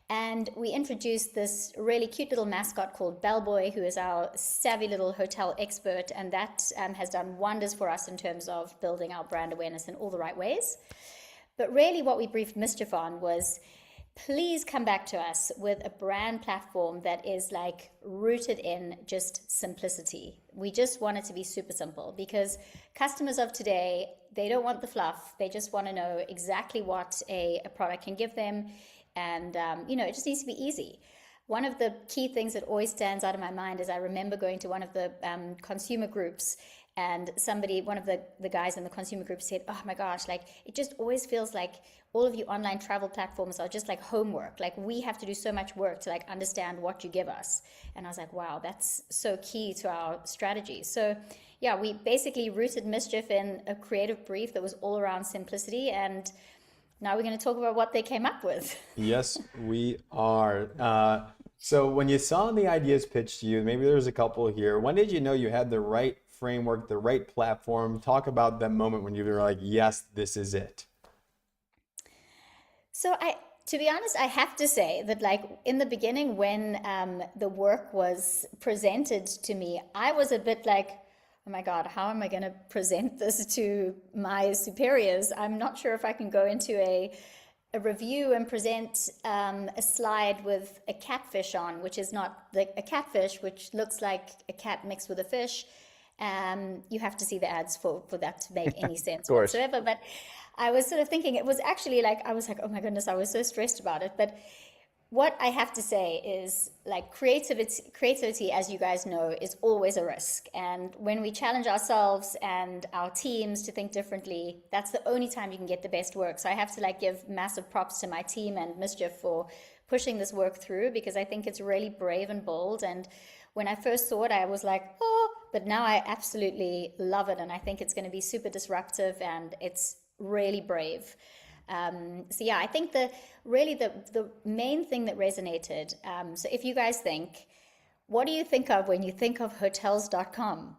And we introduced this really cute little mascot called Bellboy, who is our savvy little hotel expert. And that has done wonders for us in terms of building our brand awareness in all the right ways. But really what we briefed Mischief on was, please come back to us with a brand platform that is like rooted in just simplicity. We just want it to be super simple because customers of today, they don't want the fluff. They just want to know exactly what a product can give them. And, it just needs to be easy. One of the key things that always stands out in my mind is I remember going to one of the consumer groups and one of the guys in the consumer group said, oh my gosh, like it just always feels like all of you online travel platforms are just like homework. Like we have to do so much work to like understand what you give us. And I was like, wow, that's so key to our strategy. So yeah, we basically rooted Mischief in a creative brief that was all around simplicity, and now we're going to talk about what they came up with. Yes, we are. So when you saw the ideas pitched to you, maybe there's a couple here. When did you know you had the right framework, the right platform? Talk about that moment when you were like, yes, this is it. So to be honest, I have to say that like in the beginning when the work was presented to me, I was a bit like, oh my God, how am I going to present this to my superiors? I'm not sure if I can go into a review and present a slide with a catfish on, which is not like a catfish, which looks like a cat mixed with a fish. You have to see the ads for that to make any sense whatsoever. But I was sort of thinking, it was actually like, I was like, oh my goodness, I was so stressed about it. But what I have to say is like creativity, as you guys know, is always a risk. And when we challenge ourselves and our teams to think differently, that's the only time you can get the best work. So I have to like give massive props to my team and Mischief for pushing this work through, because I think it's really brave and bold. And when I first saw it, I was like, oh, but now I absolutely love it. And I think it's going to be super disruptive, and it's really brave. So yeah, I think the main thing that resonated, so if you guys think, what do you think of when you think of hotels.com?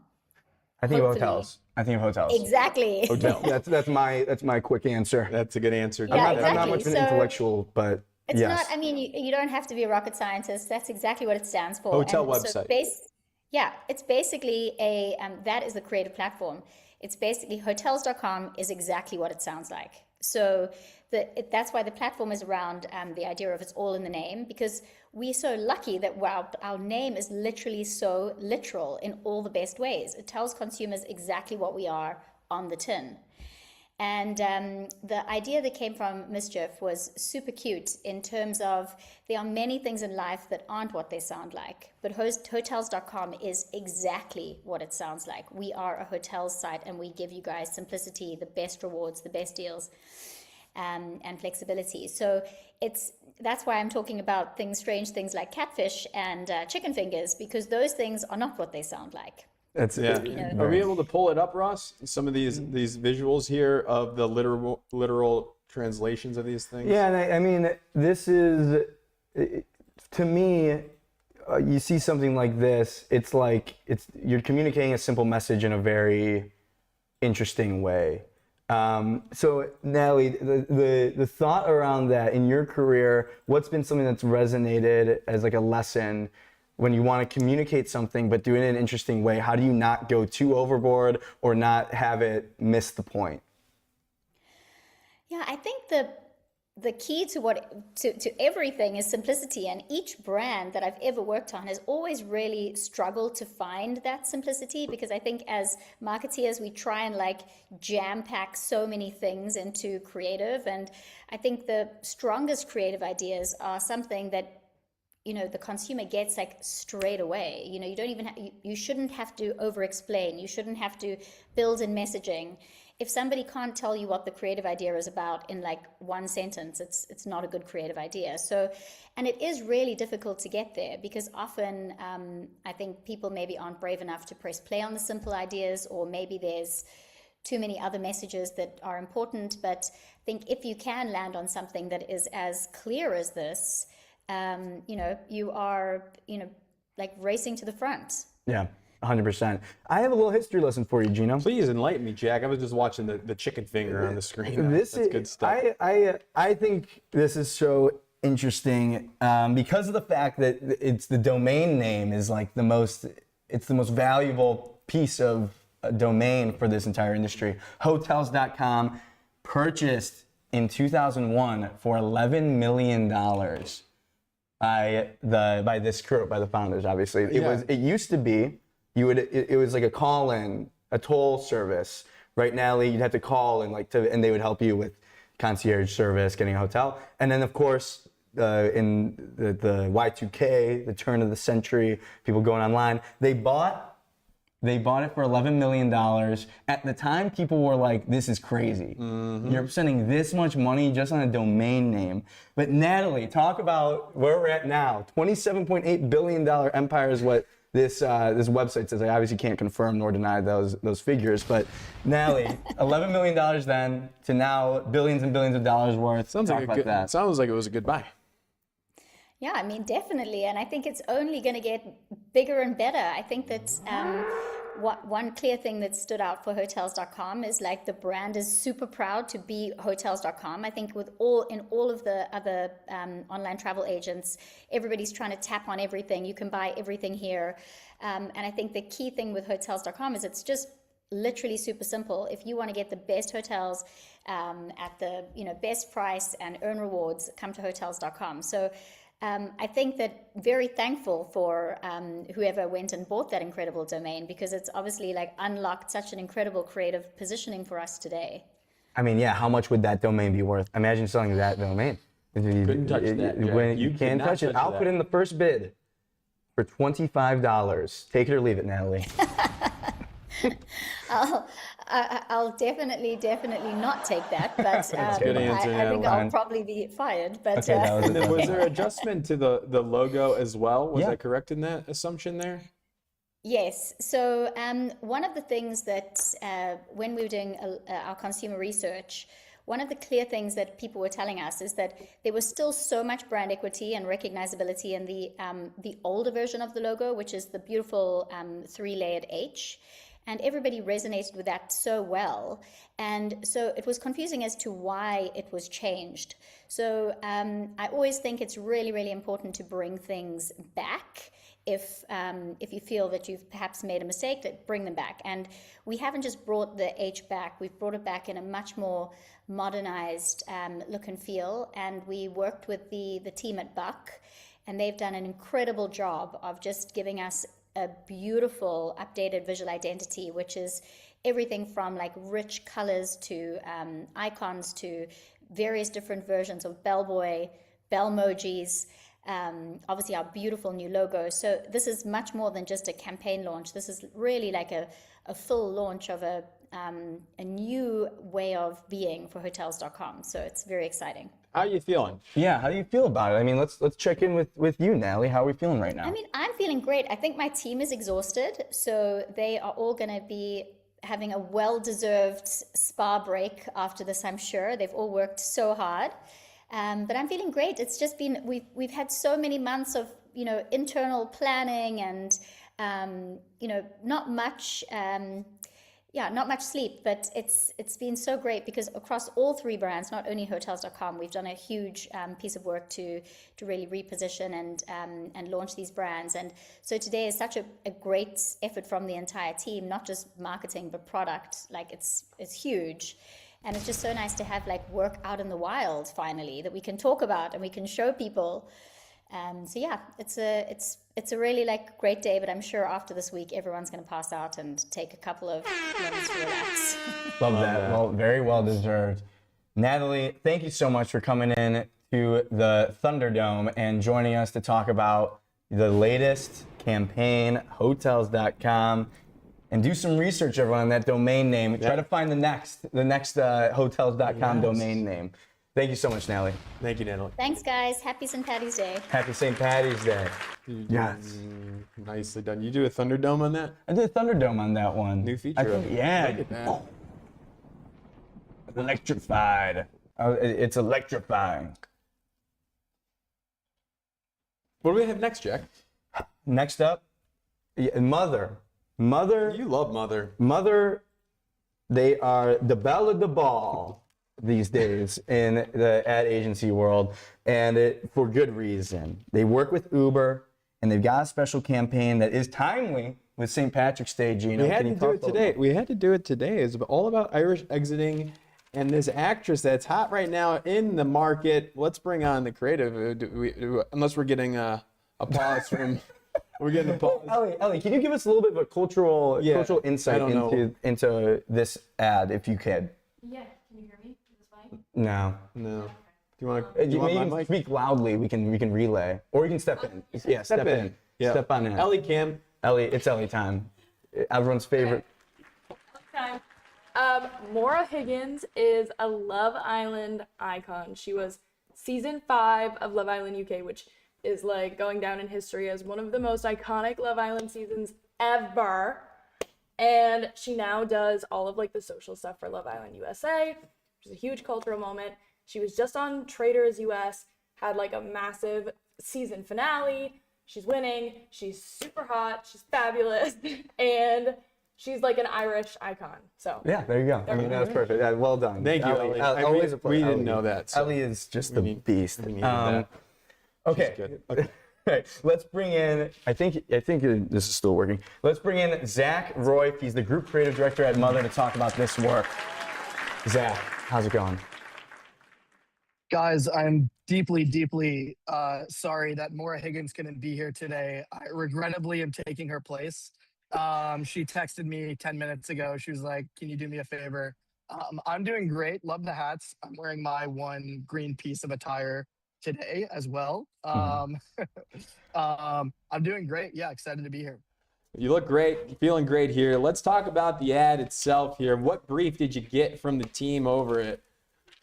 I think of Hopefully. hotels. I think of hotels. Exactly. Hotel. That's my quick answer. That's a good answer. Yeah, I'm not exactly. much of an So intellectual, but it's yes. not, I mean, you don't have to be a rocket scientist. That's exactly what it stands for. Hotel And so website. yeah, it's basically that is the creative platform. It's basically hotels.com is exactly what it sounds like. So that's why the platform is around the idea of it's all in the name, because we're so lucky that our name is literally so literal in all the best ways. It tells consumers exactly what we are on the tin. And the idea that came from Mischief was super cute in terms of there are many things in life that aren't what they sound like, but hotels.com is exactly what it sounds like. We are a hotels site, and we give you guys simplicity, the best rewards, the best deals, and flexibility. So that's why I'm talking about strange things like catfish and chicken fingers, because those things are not what they sound like. That's Are we able to pull it up, Ross? Some of these visuals here of the literal translations of these things. Yeah, and I mean, this is, to me, you see something like this, it's like you're communicating a simple message in a very interesting way. So Natalie, the thought around that in your career, what's been something that's resonated as like a lesson when you want to communicate something but do it in an interesting way? How do you not go too overboard or not have it miss the point? Yeah, I think the key to everything is simplicity, and each brand that I've ever worked on has always really struggled to find that simplicity, because I think as marketeers we try and like jam pack so many things into creative, and I think the strongest creative ideas are something that the consumer gets like straight away. You don't even you shouldn't have to over explain. You shouldn't have to build in messaging. If somebody can't tell you what the creative idea is about in like one sentence, it's not a good creative idea. So, and it is really difficult to get there, because often I think people maybe aren't brave enough to press play on the simple ideas, or maybe there's too many other messages that are important. But I think if you can land on something that is as clear as this, you are, like racing to the front. Yeah, 100%. I have a little history lesson for you, Geno. Please enlighten me, Jack. I was just watching the chicken finger on the screen. That's good stuff. I think this is so interesting because of the fact that it's the domain name is like the most valuable piece of a domain for this entire industry. Hotels.com purchased in 2001 for $11 million. By this crew, by the founders, obviously. It used to be, it was like a call-in, a toll service. Right now, you'd have to call and they would help you with concierge service, getting a hotel. And then, of course, in the Y2K, the turn of the century, people going online, they bought it for $11 million. At the time, people were like, this is crazy. Mm-hmm. You're spending this much money just on a domain name. But Natalie, talk about where we're at now. $27.8 billion empire is what this website says. I obviously can't confirm nor deny those figures. But Natalie, $11 million then to now billions and billions of dollars worth. Sounds like it was a good buy. Yeah, I mean, definitely. And I think it's only going to get bigger and better. I think that one clear thing that stood out for hotels.com is like the brand is super proud to be hotels.com. I think in all of the other online travel agents, everybody's trying to tap on everything. You can buy everything here. And I think the key thing with hotels.com is it's just literally super simple. If you want to get the best hotels at the best price and earn rewards, come to hotels.com. So I think that very thankful for whoever went and bought that incredible domain, because it's obviously like unlocked such an incredible creative positioning for us today. I mean, yeah, how much would that domain be worth? Imagine selling that domain. Couldn't touch that, Jack. You can't touch it. I'll put in the first bid for $25. Take it or leave it, Natalie. I'll definitely not take that. But good answer, I think Natalie. I'll probably be fired. But Okay, that was And then it. was there adjustment to the logo as well? Was Yeah. I correct in that assumption there? yes. So one of the things that when we were doing our consumer research, one of the clear things that people were telling us is that there was still so much brand equity and recognizability in the older version of the logo, which is the beautiful 3-layered H. And everybody resonated with that so well. And so it was confusing as to why it was changed. So I always think it's really, really important to bring things back. If you feel that you've perhaps made a mistake, that bring them back. And we haven't just brought the H back, we've brought it back in a much more modernized look and feel. And we worked with the team at Buck, and they've done an incredible job of just giving us a beautiful updated visual identity, which is everything from like rich colors to icons to various different versions of bellboy, bellmojis, obviously our beautiful new logo. So this is much more than just a campaign launch. This is really like a full launch of a new way of being for hotels.com. So it's very exciting. How are you feeling? Yeah, how do you feel about it? I mean, let's check in with you, Natalie. How are we feeling right now? I mean, I'm feeling great. I think my team is exhausted, so they are all going to be having a well-deserved spa break after this, I'm sure. They've all worked so hard. But I'm feeling great. It's just been, we've had so many months of, internal planning and, not much, not much sleep, but it's been so great because across all three brands, not only hotels.com, we've done a huge piece of work to really reposition and launch these brands. And so today is such a great effort from the entire team, not just marketing, but product. Like it's huge. And it's just so nice to have like work out in the wild finally that we can talk about and we can show people. So yeah, it's a really like great day, but I'm sure after this week, everyone's going to pass out and take a couple of moments to relax. Love that. Well, very well deserved. Natalie, thank you so much for coming in to the Thunderdome and joining us to talk about the latest campaign, hotels.com. And do some research, everyone, on that domain name. Try to find the next hotels.com domain name. Thank you so much, Natalie. Thank you, Natalie. Thanks, guys. Happy St. Patty's Day. Happy St. Patty's Day. Yes. Nicely done. You do a Thunderdome on that? I did a Thunderdome on that one. New feature. I think, yeah. Look at that. Oh. Electrified. It's electrifying. What do we have next, Jack? Next up, Mother. You love Mother. Mother, they are the belle of the ball these days in the ad agency world, and for good reason. They work with Uber, and they've got a special campaign that is timely with St. Patrick's Day, Geno. We had to do it today. We had to do it today. It's all about Irish exiting and this actress that's hot right now in the market. Let's bring on the creative. Unless we're getting a pause from... We're getting a pause. Ellie, can you give us a little bit of a cultural insight into this ad, if you could? Yeah, can you hear me? Is this fine? No. Do you want to? You can speak loudly. We can relay, or you can step in. Yeah, step in. Yeah. Step on in. Ellie, Cam. Ellie, it's Ellie time. Everyone's favorite. Okay. Maura Higgins is a Love Island icon. She was season 5 of Love Island UK, which is like going down in history as one of the most iconic Love Island seasons ever. And she now does all of like the social stuff for Love Island USA, which is a huge cultural moment. She was just on Traders US, had like a massive season finale. She's winning. She's super hot. She's fabulous. And she's like an Irish icon. So Yeah, there you go. I mean, that was perfect. Yeah, well done. Thank you, Ellie. Always a pleasure. We didn't Ellie. know that. So Ellie is just the beast. we needed that. Okay. Good. Okay. Right. Let's bring in, I think this is still working. Let's bring in Zach Roif. He's the group creative director at Mother to talk about this work. Zach, how's it going? Guys, I'm deeply sorry that Maura Higgins couldn't be here today. I regrettably am taking her place. She texted me 10 minutes ago. She was like, can you do me a favor? I'm doing great. Love the hats. I'm wearing my one green piece of attire today as well. I'm doing great. Yeah, excited to be here. You look great. You're feeling great here. Let's talk about the ad itself here. What brief did you get from the team over at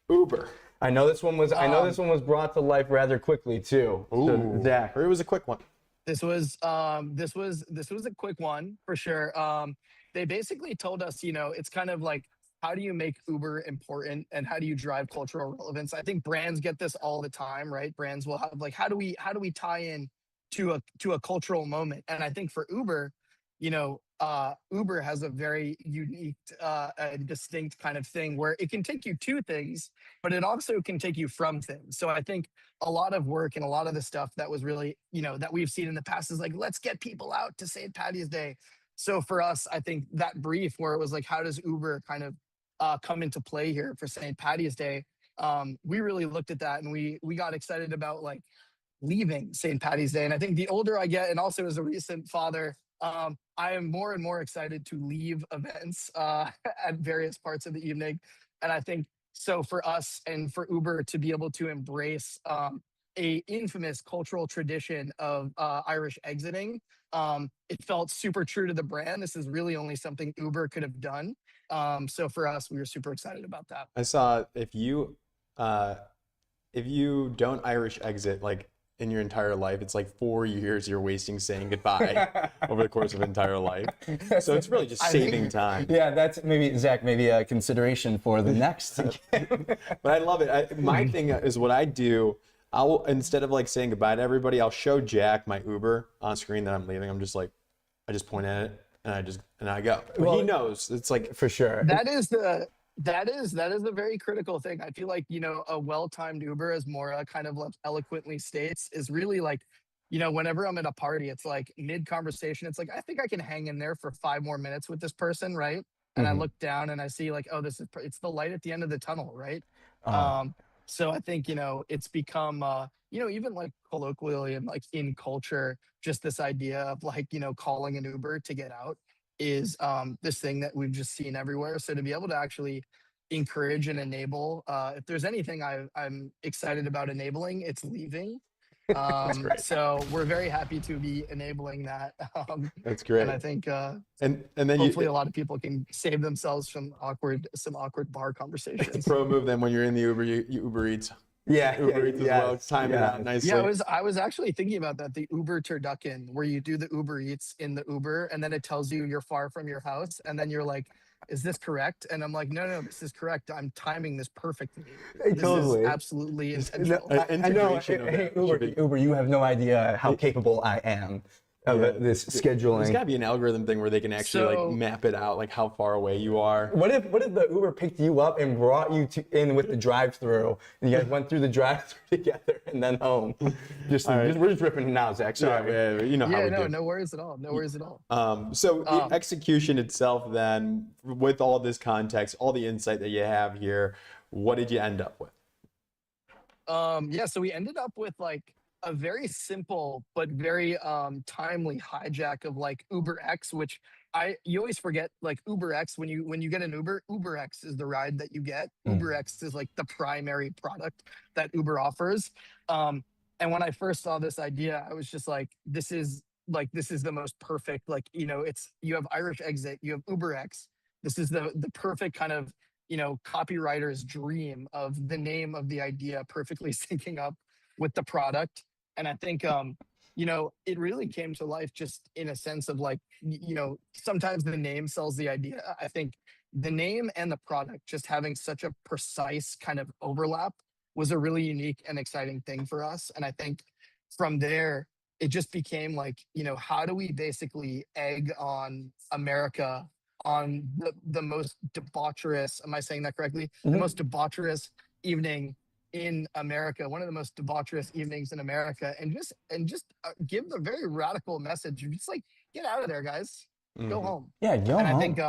Uber? I know this one was brought to life rather quickly too. Ooh. So, Zach, Or it was a quick one. This was a quick one for sure. They basically told us, it's kind of like, how do you make Uber important and how do you drive cultural relevance? I think brands get this all the time, right? Brands will have like, how do we tie in to a cultural moment? And I think for Uber, Uber has a very unique, distinct kind of thing where it can take you to things, but it also can take you from things. So I think a lot of work and a lot of the stuff that was really, that we've seen in the past is like, let's get people out to St. Patty's Day. So for us, I think that brief where it was like, how does Uber kind of come into play here for St. Patty's Day? We really looked at that and we got excited about like leaving St. Patty's Day. And I think the older I get, and also as a recent father, I am more and more excited to leave events at various parts of the evening. And I think so for us and for Uber to be able to embrace a infamous cultural tradition of Irish exiting, it felt super true to the brand. This is really only something Uber could have done. So for us, we were super excited about that. I saw if you don't Irish exit like in your entire life, it's like 4 years you're wasting saying goodbye over the course of an entire life. So it's really just saving time. Yeah, that's maybe Zach, maybe a consideration for the next. But I love it. My thing is what I do. I'll instead of like saying goodbye to everybody, I'll show Jack my Uber on screen that I'm leaving. I'm just like, I just point at it and I go. But he knows. It's like for sure. That is a very critical thing. I feel like, a well-timed Uber, as Maura kind of eloquently states, is really like, whenever I'm at a party, it's like mid-conversation, it's like, I think I can hang in there for 5 more minutes with this person, right? And I look down and I see like, oh, it's the light at the end of the tunnel, right? So I think, it's become, even like colloquially and like in culture, just this idea of like, calling an Uber to get out is this thing that we've just seen everywhere. So to be able to actually encourage and enable, if there's anything I'm excited about enabling, it's leaving. So we're very happy to be enabling that. That's great. And I think and then hopefully a lot of people can save themselves from some awkward bar conversations. It's a pro move then when you're in the Uber, you Uber Eats. Uber Eats as well. Time it out nicely. Yeah, I was actually thinking about that, the Uber turducken, where you do the Uber Eats in the Uber and then it tells you you're far from your house and then you're like, is this correct? And I'm like, no, this is correct. I'm timing this perfectly. Totally. This is absolutely intentional. I know. Hey, Uber, you have no idea how capable I am of this scheduling. There's got to be an algorithm thing where they can actually like map it out, like how far away you are. What if the Uber picked you up and brought you in with the drive-through, and you guys went through the drive-through together and then home? We're just ripping now, Zach. Sorry. Yeah, you know how we do. No worries at all. No worries at all. So the execution itself, then, with all this context, all the insight that you have here, what did you end up with? So we ended up with like a very simple but very timely hijack of like UberX, which you always forget, like UberX, when you get an Uber, UberX is the ride that you get. UberX is like the primary product that Uber offers. And when I first saw this idea, I was just like, this is the most perfect, like, you have Irish exit, you have UberX. This is the perfect kind of, copywriter's dream of the name of the idea perfectly syncing up with the product. And I think, it really came to life just in a sense of like, sometimes the name sells the idea. I think the name and the product just having such a precise kind of overlap was a really unique and exciting thing for us. And I think from there, it just became like, how do we basically egg on America on the most debaucherous, am I saying that correctly? The most debaucherous evening in America, one of the most debaucherous evenings in America, and just give the very radical message. Just like, get out of there, guys. Go home. Yeah, go and home. I think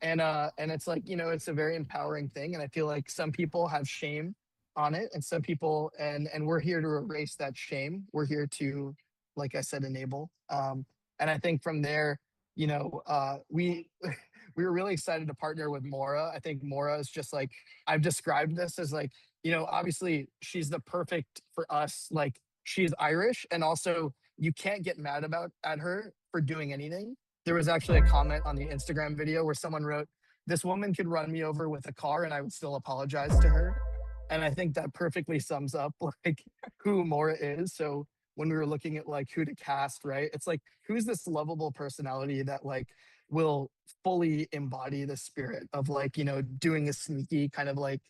and it's like, it's a very empowering thing. And I feel like some people have shame on it, and some people and we're here to erase that shame. We're here to, like I said, enable. And I think from there, we were really excited to partner with Maura. I think Maura is just like, I've described this as like, obviously she's the perfect for us. Like, she's Irish, and also you can't get mad at her for doing anything. There was actually a comment on the Instagram video where someone wrote, "This woman could run me over with a car and I would still apologize to her." And I think that perfectly sums up like who Maura is. So when we were looking at like who to cast, right? It's like, who's this lovable personality that like will fully embody the spirit of like, doing a sneaky kind of like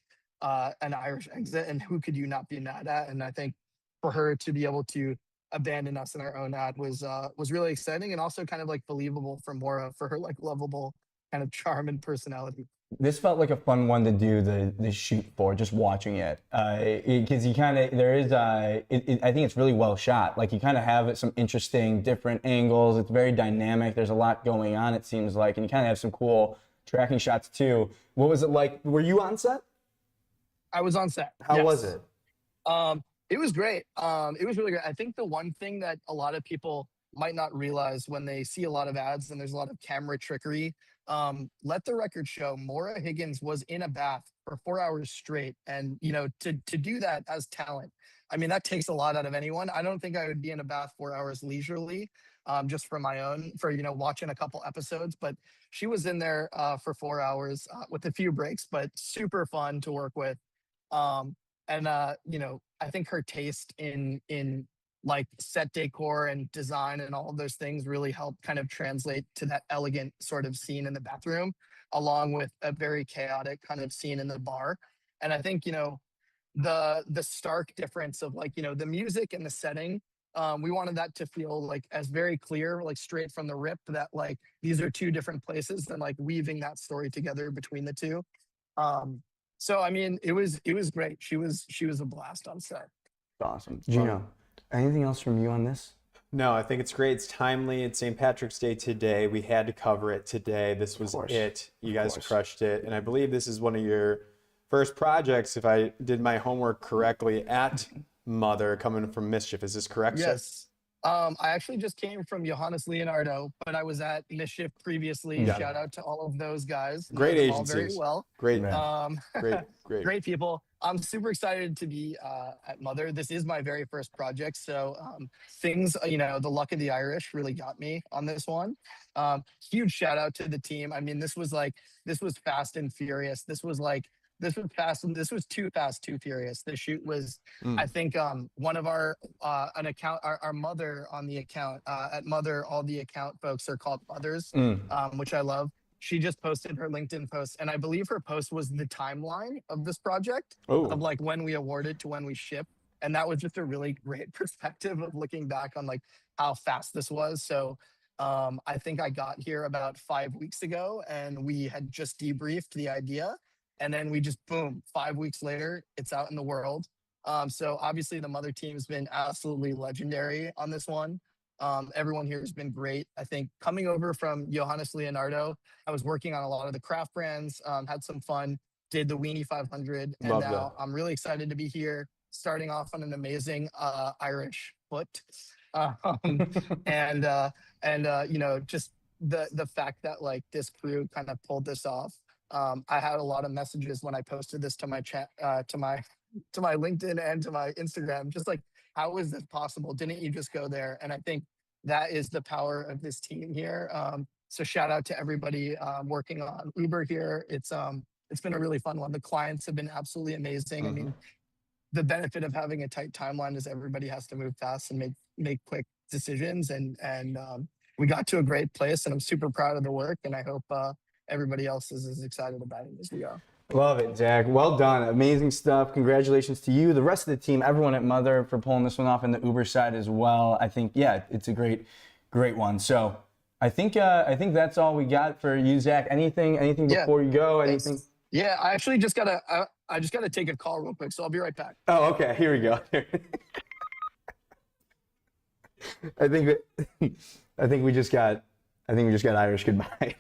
an Irish exit, and who could you not be mad at? And I think for her to be able to abandon us in our own ad was really exciting, and also kind of like believable for Maura, for her like lovable kind of charm and personality. This felt like a fun one to do the shoot for, just watching it, because you kind of I think it's really well shot. Like you kind of have some interesting different angles. It's very dynamic. There's a lot going on, it seems like, and you kind of have some cool tracking shots too. What was it like? Were you on set? I was on set. How yes. was it? It was great. It was really great. I think the one thing that a lot of people might not realize when they see a lot of ads and there's a lot of camera trickery, let the record show Maura Higgins was in a bath for 4 hours straight. And, to do that as talent, I mean, that takes a lot out of anyone. I don't think I would be in a bath 4 hours leisurely, just for my own, for, watching a couple episodes. But she was in there for 4 hours with a few breaks, but super fun to work with. I think her taste in like set decor and design and all of those things really helped kind of translate to that elegant sort of scene in the bathroom, along with a very chaotic kind of scene in the bar. And I think, the stark difference of like, the music and the setting, we wanted that to feel like as very clear, like straight from the rip, that like these are two different places, and like weaving that story together between the two. So I mean, it was great. She was a blast on set. Awesome. Geno, anything else from you on this? No, I think it's great. It's timely. It's St. Patrick's Day today. We had to cover it today. This was it. You guys crushed it. And I believe this is one of your first projects, if I did my homework correctly, at Mother, coming from Mischief. Is this correct? Yes. I actually just came from Johannes Leonardo, but I was at Mischief previously. Yeah. Shout out to all of those guys. Great Know them all agencies. very well. Great. Great. Great people. I'm super excited to be at Mother. This is my very first project, so things, the luck of the Irish really got me on this one. Huge shout out to the team. I mean, this was fast and furious. This was fast, and this was too fast, too furious. The shoot was, I think, one of our mother on the account at Mother. All the account folks are called mothers, which I love. She just posted her LinkedIn post, and I believe her post was the timeline of this project, of like when we awarded to when we shipped. And that was just a really great perspective of looking back on like how fast this was. So I think I got here about 5 weeks ago, and we had just debriefed the idea. And then we just, boom, 5 weeks later, it's out in the world. So obviously the Mother team has been absolutely legendary on this one. Everyone here has been great. I think coming over from Johannes Leonardo, I was working on a lot of the craft brands, had some fun, did the Weenie 500, and now I'm really excited to be here, starting off on an amazing Irish foot. Just the fact that like this crew kind of pulled this off. I had a lot of messages when I posted this to my chat, to my LinkedIn and to my Instagram, just like, how is this possible? Didn't you just go there? And I think that is the power of this team here. So shout out to everybody working on Uber here. It's been a really fun one. The clients have been absolutely amazing. I mean, the benefit of having a tight timeline is everybody has to move fast and make quick decisions. And we got to a great place, and I'm super proud of the work. And I hope everybody else is as excited about it as we are. Love it, Jack. Well done. Amazing stuff. Congratulations to you, the rest of the team, everyone at Mother for pulling this one off, and the Uber side as well. I think, yeah, it's a great one. So I think that's all we got for you, Zach. Anything before you go? Anything? Yeah, I actually just gotta take a call real quick, so I'll be right back. Oh, okay. Here we go. I think we just got Irish goodbye.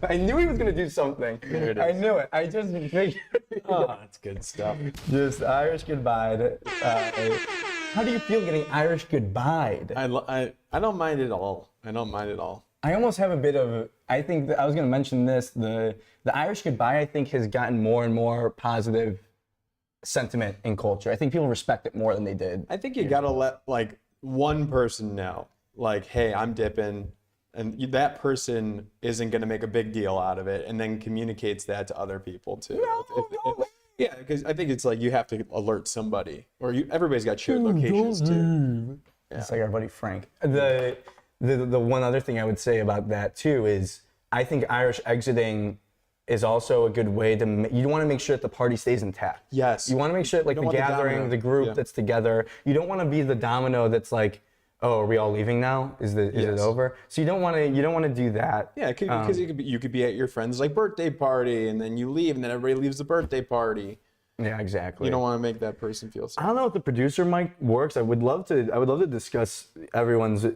I knew he was going to do something. I knew it. I just figured. Oh, that's good stuff. Just Irish goodbye. How do you feel getting Irish goodbye? I don't mind it all. I almost have a bit of. I think that I was going to mention this. The Irish goodbye, I think, has gotten more and more positive sentiment in culture. I think people respect it more than they did. I think you got to let like one person know, like, hey, I'm dipping. and that person isn't going to make a big deal out of it and then communicates that to other people too. Yeah, because I think it's like you have to alert somebody, or everybody's got shared locations too. Yeah. It's like our buddy Frank. The one other thing I would say about that too is I think Irish exiting is also a good way to, you want to make sure that the party stays intact. Yes. You want to make sure like the gathering, the group that's together, you don't want to be the domino that's like, oh, are we all leaving now? Is it over? So you don't want to do that. Yeah, because you could be at your friend's like birthday party, and then you leave, and then everybody leaves the birthday party. Yeah, exactly. You don't want to make that person feel sad. I don't know if the producer mic works. I would love to discuss everyone's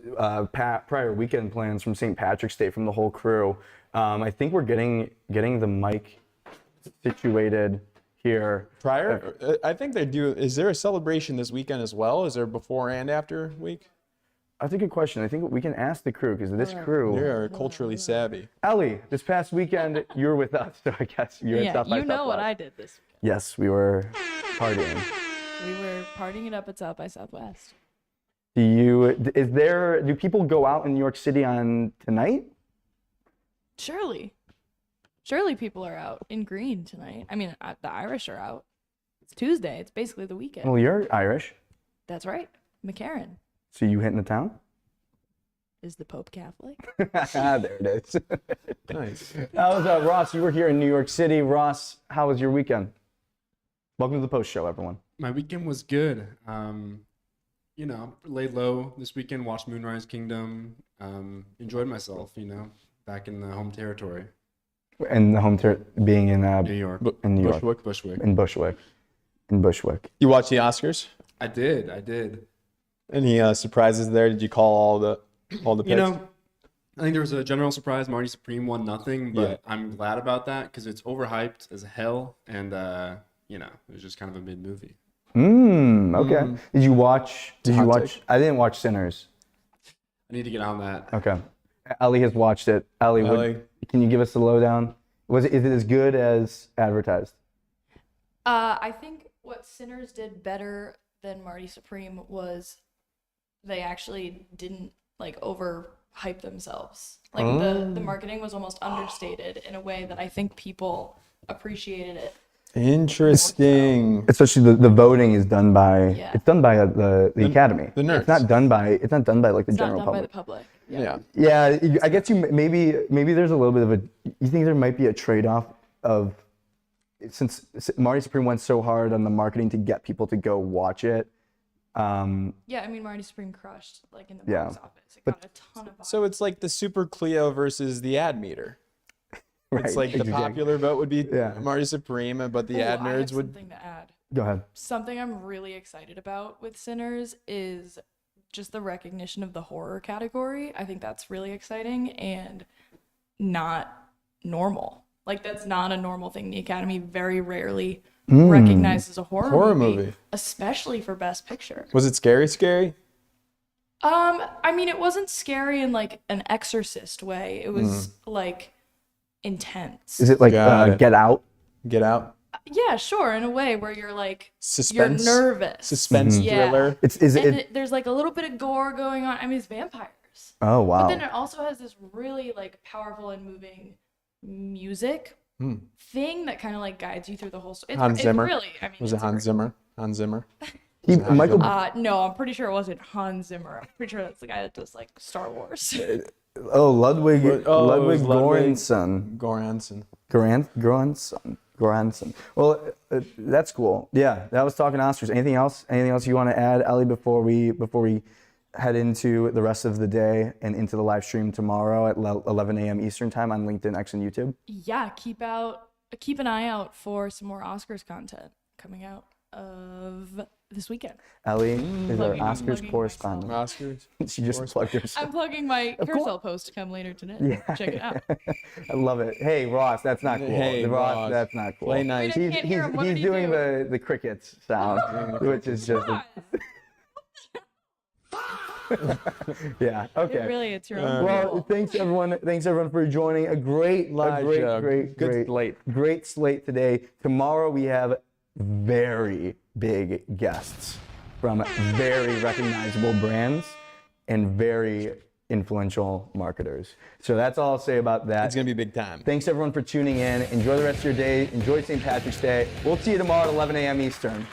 prior weekend plans from St. Patrick's Day from the whole crew. I think we're getting the mic situated here. Prior? I think they do. Is there a celebration this weekend as well? Is there before and after week? That's a good question. I think we can ask the crew because this crew. They are culturally savvy. Ellie, this past weekend you were with us, so I guess you were at South by you know Southwest. what I did this weekend. Yes, we were partying. We were partying it up at South by Southwest. Do people go out in New York City on tonight? Surely people are out in green tonight. I mean, the Irish are out. It's Tuesday. It's basically the weekend. Well, you're Irish. That's right. McCarran. So you hitting the town? Is the Pope Catholic? There it is. Nice. How was Ross? You were here in New York City. Ross, how was your weekend? Welcome to the post show, everyone. My weekend was good. Laid low this weekend, watched Moonrise Kingdom, enjoyed myself, back in the home territory. And the home being in New York. In New York. Bushwick. In Bushwick. You watched the Oscars? I did. Any surprises there? Did you call all the picks? I think there was a general surprise. Marty Supreme won nothing, but I'm glad about that because it's overhyped as hell, and it was just kind of a mid movie. Okay. Did you watch? I didn't watch Sinners. I need to get on that. Okay. Ellie has watched it. Ellie, can you give us a lowdown? Is it as good as advertised? I think what Sinners did better than Marty Supreme was they actually didn't overhype themselves. The marketing was almost understated in a way that I think people appreciated it. Interesting. Especially the voting is done by it's done by the Academy. The nerds. It's not done by like the general public. public. By the public. Yeah. Yeah, I guess maybe there's a little bit of you think there might be a trade-off of since Marty Supreme went so hard on the marketing to get people to go watch it. Yeah, I mean Marty Supreme crushed in the box office. It got a ton of. So it's like the Super Clio versus the ad meter. Right, it's like the popular vote would be Marty Supreme, but the ad I nerds have would. Something to add. Go ahead. Something I'm really excited about with Sinners is just the recognition of the horror category. I think that's really exciting and not normal. That's not a normal thing. The Academy very rarely recognizes a horror movie, especially for Best Picture. Was it scary? I mean, it wasn't scary in an Exorcist way. It was intense. Is it like Get Out? Get Out? Yeah, sure. In a way where you're suspense, you're nervous. Suspense thriller. There's a little bit of gore going on. I mean, it's vampires. Oh, wow. But then it also has this really powerful and moving music thing that kind of guides you through the whole story. Hans Zimmer. Was it Hans Zimmer? Hans Zimmer. No, I'm pretty sure it wasn't Hans Zimmer. I'm pretty sure that's the guy that does Star Wars. Ludwig Göransson. Göransson. Well, that's cool. Yeah, that was talking Oscars. Anything else? Anything else you want to add, Ellie, before we head into the rest of the day and into the live stream tomorrow at 11 a.m. Eastern time on LinkedIn, X, and YouTube? Yeah, keep an eye out for some more Oscars content coming out of this weekend. Ellie is our Oscars correspondent. Oscars. She just plugged herself. I'm plugging my carousel post to come later today. Yeah. Check it out. I love it. Hey, Ross, that's not cool. Hey, Ross, that's not cool. Play nice. Wait, I can't hear him. What did he doing do? the crickets sound, which is just. Yeah. Okay. It's your own. Well, thanks everyone for joining. A great slate today. Tomorrow we have very big guests from very recognizable brands and very influential marketers. So that's all I'll say about that. It's going to be big time. Thanks everyone for tuning in. Enjoy the rest of your day. Enjoy St. Patrick's Day. We'll see you tomorrow at 11 a.m. Eastern.